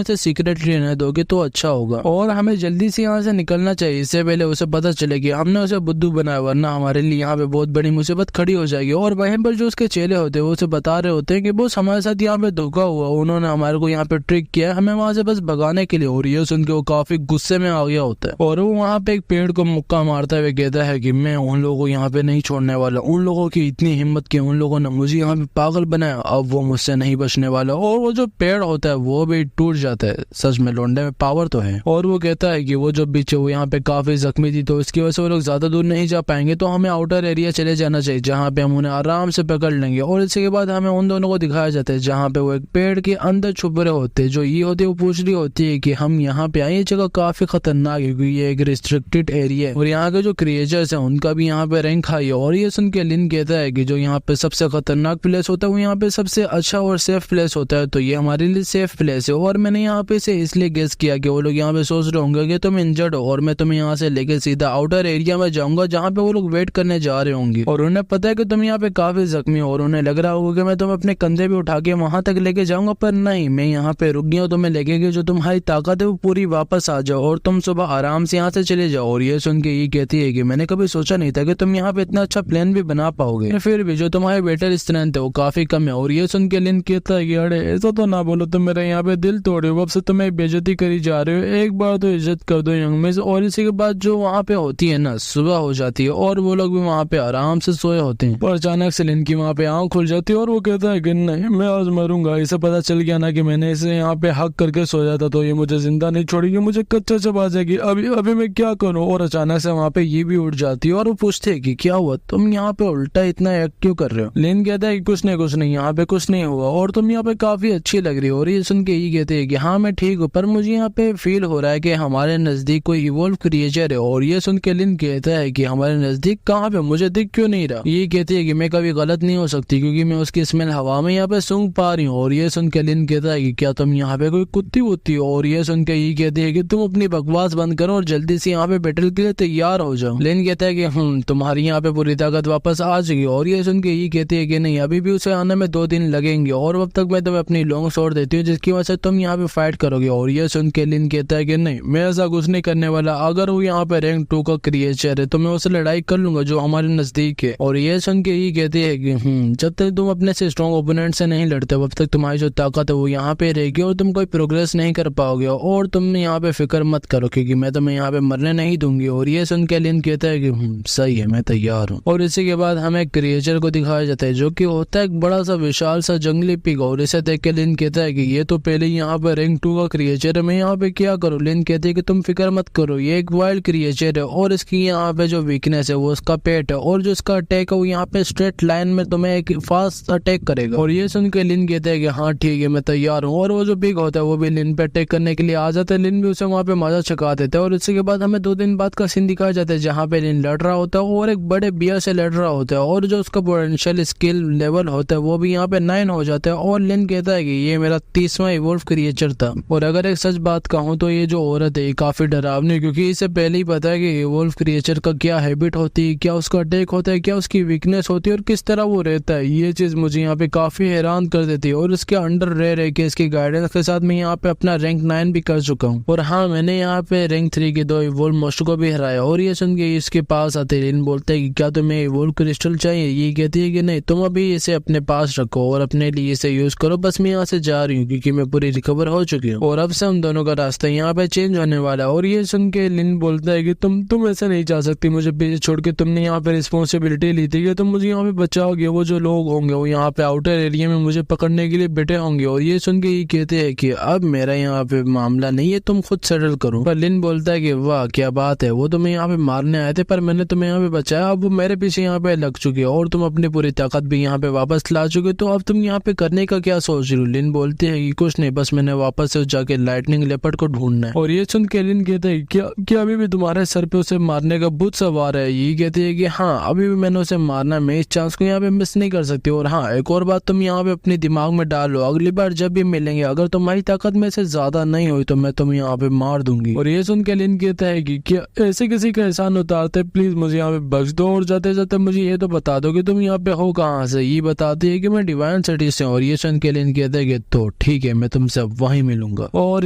इसे सीक्रेटली रहने दोगे तो अच्छा होगा और हमें जल्दी से यहाँ से निकलना चाहिए, इससे पहले उसे पता चले कि हमने उसे बुद्धू बनाया, वरना हमारे लिए यहाँ पे बहुत बड़ी मुसीबत खड़ी हो जाएगी। और वहीं पर जो उसके चेले होते हैं वो उसे बता रहे होते हैं कि बॉस हमारे साथ यहाँ पे धोखा हुआ, उन्होंने हमारे को यहाँ पे ट्रिक किया हमें वहां से बस भगाने के लिए। और ये सुन के वो काफी गुस्से में आ गया होता है और वो वहाँ पे एक पेड़ को मुक्का मारता हुए कहता है कि मैं उन लोगों को यहाँ पे नहीं छोड़ने वाला, उन लोगों की इतनी हिम्मत की, उन लोगों ने मुझे यहाँ पे पागल बनाया, अब वो मुझसे नहीं बचने वाला। और वो जो पेड़ होता है वो भी टूट जाता है। सच में लौंडे में पावर तो है। और वो कहता है कि वो जो बीच वो यहाँ पे काफी जख्मी थी, तो इसकी वजह से वो लोग ज्यादा दूर नहीं जा पाएंगे, तो हमें आउटर एरिया चले जाना चाहिए जहाँ पे हम उन्हें आराम से पकड़ लेंगे। और इसके बाद हमें उन दोनों को दिखाया जाता है जहाँ पे वो एक पेड़ के अंदर छुप रहे होते हैं। जो ये होते वो पूछ रही होती है कि हम यहाँ पे आए, ये जगह काफी खतरनाक है क्योंकि ये एक रिस्ट्रिक्टेड एरिया है और यहाँ के जो क्रिएचर्स हैं उनका भी यहाँ पे रैंक हाई है। और ये सुन के लिन कहता है कि जो यहाँ पे सबसे खतरनाक प्लेस होता है वो यहाँ पे सबसे अच्छा और सेफ प्लेस होता है, तो ये हमारे लिए सेफ प्लेस है। और मैंने यहाँ पे से इसलिए गेस किया कि वो लोग यहाँ पे सोच रहे होंगे कि तुम इंजर्ड हो और मैं तुम्हें यहाँ से लेके सीधा आउटर एरिया में जाऊंगा जहाँ पे वो लोग वेट करने जा रहे होंगे और उन्हें पता है कि तुम यहाँ पे काफी जख्मी हो और उन्हें लग रहा होगा कि मैं तुम्हें अपने कंधे पे उठा के वहां तक लेके जाऊंगा, पर नहीं, मैं यहाँ पे रुक गया हूँ, तुम्हें लगेगा जो तुम्हारी ताकत है वो पूरी वापस आ जाओ और तुम सुबह आराम से यहाँ से चले जाओ। और ये सुन के ये कहती है कि मैंने कभी सोचा नहीं था कि तुम यहाँ पे इतना अच्छा प्लान भी बना पाओगे, फिर भी जो तुम्हारे बेटर स्ट्रेंथ है वो काफी कम है। और ये सुन के लिन कहता है कि अरे ऐसा तो ना बोलो, तुम मेरे यहाँ पे दिल तोड़े हो, अब से तुम्हें बेइज्जती करी जा रहे हो, एक बार तो इज्जत कर दो यंग में। और इसी के बाद जो वहाँ पे होती है ना, सुबह हो जाती है और वो लोग भी वहाँ पे आराम से सोए होते हैं, पर अचानक से लिन की वहाँ पे आँख खुल जाती है और वो कहता है कि नहीं मैं आज मरूंगा, इसे पता चल गया ना कि मैंने इसे यहाँ पे हक करके सोया था, तो ये मुझे जिंदा नहीं छोड़ेगी, मुझे कच्चा चबा जाएगी, अभी मैं क्या करूँ? और अचानक से वहाँ पे ये भी उठ जाती है और वो पूछते है कि क्या हुआ, तुम यहाँ पे उल्टा इतना एक्ट क्यों कर रहे हो? लिन कहता है कि कुछ नहीं यहाँ पे कुछ नहीं हुआ और तुम यहाँ पे काफी अच्छी लग रही हो। और ये सुन के ये कहते हैं कि हाँ मैं ठीक हूँ, पर मुझे यहाँ पे फील हो रहा है कि हमारे नजदीक कोई इवॉल्व क्रिएचर है। और ये सुन के लिन कहता है कि हमारे नजदीक कहाँ पे, मुझे दिख क्यों नहीं रहा? ये कहती है कि मैं कभी गलत नहीं हो सकती क्योंकि मैं उसकी स्मेल हवा में यहाँ पे सूंघ पा रही हूँ। और ये सुन के लिन कहता है कि क्या तुम यहाँ पे कोई कुत्ती वुत्ती हो? और ये सुन के ये कहती है कि तुम अपनी बकवास बंद करो और जल्दी से यहाँ पे बैटल के लिए तैयार हो जाओ। लिन कहता है कि तुम्हारी यहाँ पे पूरी ताकत वापस आ जाएगी। और ये सुन के ये कहती है कि नहीं, अभी भी उसे आने में 2 दिन लगेंगे और अब तक मैं तुम्हें अपनी लॉन्ग शॉट देती हूँ जिसकी वजह से तुम यहाँ पे फाइट करोगे। और ये सुन के लिन कहता है कि नहीं, मैं ऐसा कुछ नहीं करने वाला, अगर वो यहाँ पे रैंक 2 का क्रिएचर है तो मैं उससे लड़ाई कर लूंगा जो हमारे नजदीक है। और ये सुन के ये कहती है कि जब तक तुम अपने से स्ट्रॉन्ग ओपोनेंट से नहीं लड़ते तब तक तुम्हारी जो ताकत है वो यहाँ पे रहेगी और तुम कोई प्रोग्रेस नहीं कर पाओगे और तुम यहाँ पे फिक्र मत करो क्योंकि मैं तुम्हें यहाँ पे मरने नहीं दूंगी। और ये सुन के लिन कहता है कि सही है, मैं तैयार हूँ। और इसी के बाद हमें एक क्रिएचर को दिखाया जाता है जो कि होता है एक बड़ा सा विशाल सा जंगली पिग। और इसे देख के लिन कहता है कि ये तो पहले यहाँ पे रैंक 2 का क्रिएचर है, मैं यहाँ पे क्या करूँ? लिन कहती है कि तुम फिक्र मत करो, ये एक वाइल्ड क्रिएचर है और इसकी यहाँ पे जो वीकनेस है वो उसका पेट है और जो इसका अटैक है वो यहाँ पे स्ट्रेट लाइन में तुम्हें एक फास्ट अटैक करेगा। और ये सुन के लिन कहता है कि हाँ ठीक है, मैं तैयार हूँ। और वो जो पिग होता है वो भी लिन पे अटैक करने के लिए आ जाता है। लिन भी उसे वहाँ पे मजा चका देता है। और इसके बाद हमें 2 दिन बाद का सीन दिखाया जाता है जहाँ पे लिन लड़ रहा होता है और एक बड़े बियर से लड़ रहा होता है और जो उसका पोटेंशियल स्किल लेवल होता है वो भी यहाँ पे 9 हो जाता है। और लिन कहता है कि ये मेरा 30वां इवॉल्व क्रिएचर था। और अगर एक सच बात कहूँ तो ये जो औरत है ये काफी डरावनी, क्योंकि इसे पहले ही पता है कि इवॉल्व क्रिएचर का क्या हैबिट होती है, क्या उसका अटैक होता है, क्या उसकी वीकनेस होती है और किस तरह वो रहता है। ये चीज मुझे यहाँ पे काफी हैरान कर देती है और उसके अंडर रह के इसकी गाइडेंस के साथ मैं यहाँ पे अपना रैंक 9 भी कर चुका हूँ। और हाँ, मैंने यहाँ पे रैंक 3 के 2 इवोल्व मोस्टो को भी हराया। और ये सुन के इसके पास आते लिन बोलते है कि क्या तुम्हें इवोल्व क्रिस्टल चाहिए? ये कहती है कि नहीं, तुम अभी इसे अपने पास रखो और अपने लिए इसे यूज करो, बस मैं यहाँ से जा रही हूँ क्योंकि मैं पूरी रिकवर हो चुकी हूँ और अब से हम दोनों का रास्ता यहाँ पे चेंज होने वाला है। और ये सुन के लिन बोलता है कि तुम ऐसे नहीं जा सकती मुझे पीछे छोड़ के, तुमने यहाँ पे रिस्पॉन्सिबिलिटी ली थी कि तुम मुझे यहाँ पे बचाओगे। वो जो लोग होंगे वो यहाँ पे आउटर एरिया में मुझे पकड़ने के लिए बैठे होंगे। और ये सुन के ये कहते हैं कि अब मेरा यहाँ पे मामला नहीं है, तुम खुद सेटल करो। पर लिन बोलता है कि वाह क्या बात है, वो तुम्हें यहाँ पे मारने आए थे पर मैंने तुम्हें यहाँ पे बचाया, अब वो मेरे पीछे यहाँ पे लग चुके हो और तुम अपनी पूरी ताकत भी यहाँ पे वापस ला चुके, तो अब तुम यहाँ पे करने का क्या सोच रही हो? लिन बोलती है कि कुछ नहीं, बस मैंने वापस से जाके लाइटनिंग लेपर्ड को ढूंढना है। और ये सुन के लिन कहते हैं क्या अभी भी तुम्हारे सर पे उसे मारने का भूत सवार है? ये कहती है कि हाँ, अभी भी मैंने उसे मारना, मैं इस चांस को यहाँ पे मिस नहीं कर सकती। और हाँ, एक और बात तुम यहाँ पे अपने दिमाग में डालो, अगली बार जब भी मिलेंगे अगर तुम्हारी ताकत में से ज्यादा नहीं हुई तो मैं तुम्हें यहाँ पे मार दूंगी। और ये सुन के लिन कहता है कि क्या ऐसे किसी का एहसान उतारते, प्लीज मुझे यहाँ पे बख्श दो और जाते जाते मुझे ये तो बता दो कि तुम यहाँ पे हो कहाँ से। ये बताती है कि मैं डिवाइन सिटी से। और ये सुन के लिन कहता है कि तो ठीक है, मैं तुमसे वहीं मिलूंगा। और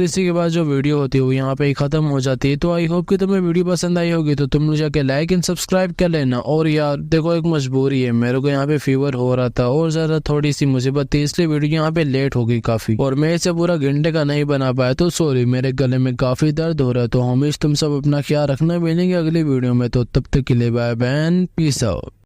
इसी के बाद जो वीडियो होती है वो यहाँ पे खत्म हो जाती है। तो आई होप कि तुम्हें वीडियो पसंद आई होगी, तो तुम जाके लाइक एंड सब्सक्राइब कर लेना। और यार देखो, एक मजबूरी है, मेरे को यहाँ पे फीवर हो रहा था और जरा थोड़ी सी मुसीबत थी, इसलिए वीडियो यहाँ पे लेट हो गई काफी और मैं इसे पूरा घंटे का नहीं बना पाया, तो सॉरी, मेरे गले में काफी दर्द हो रहा है। तो हमेशा तुम सब अपना ख्याल रखना, मिलेंगे अगली वीडियो में, तो तब तक के लिए बाय बाय, पीस आउट।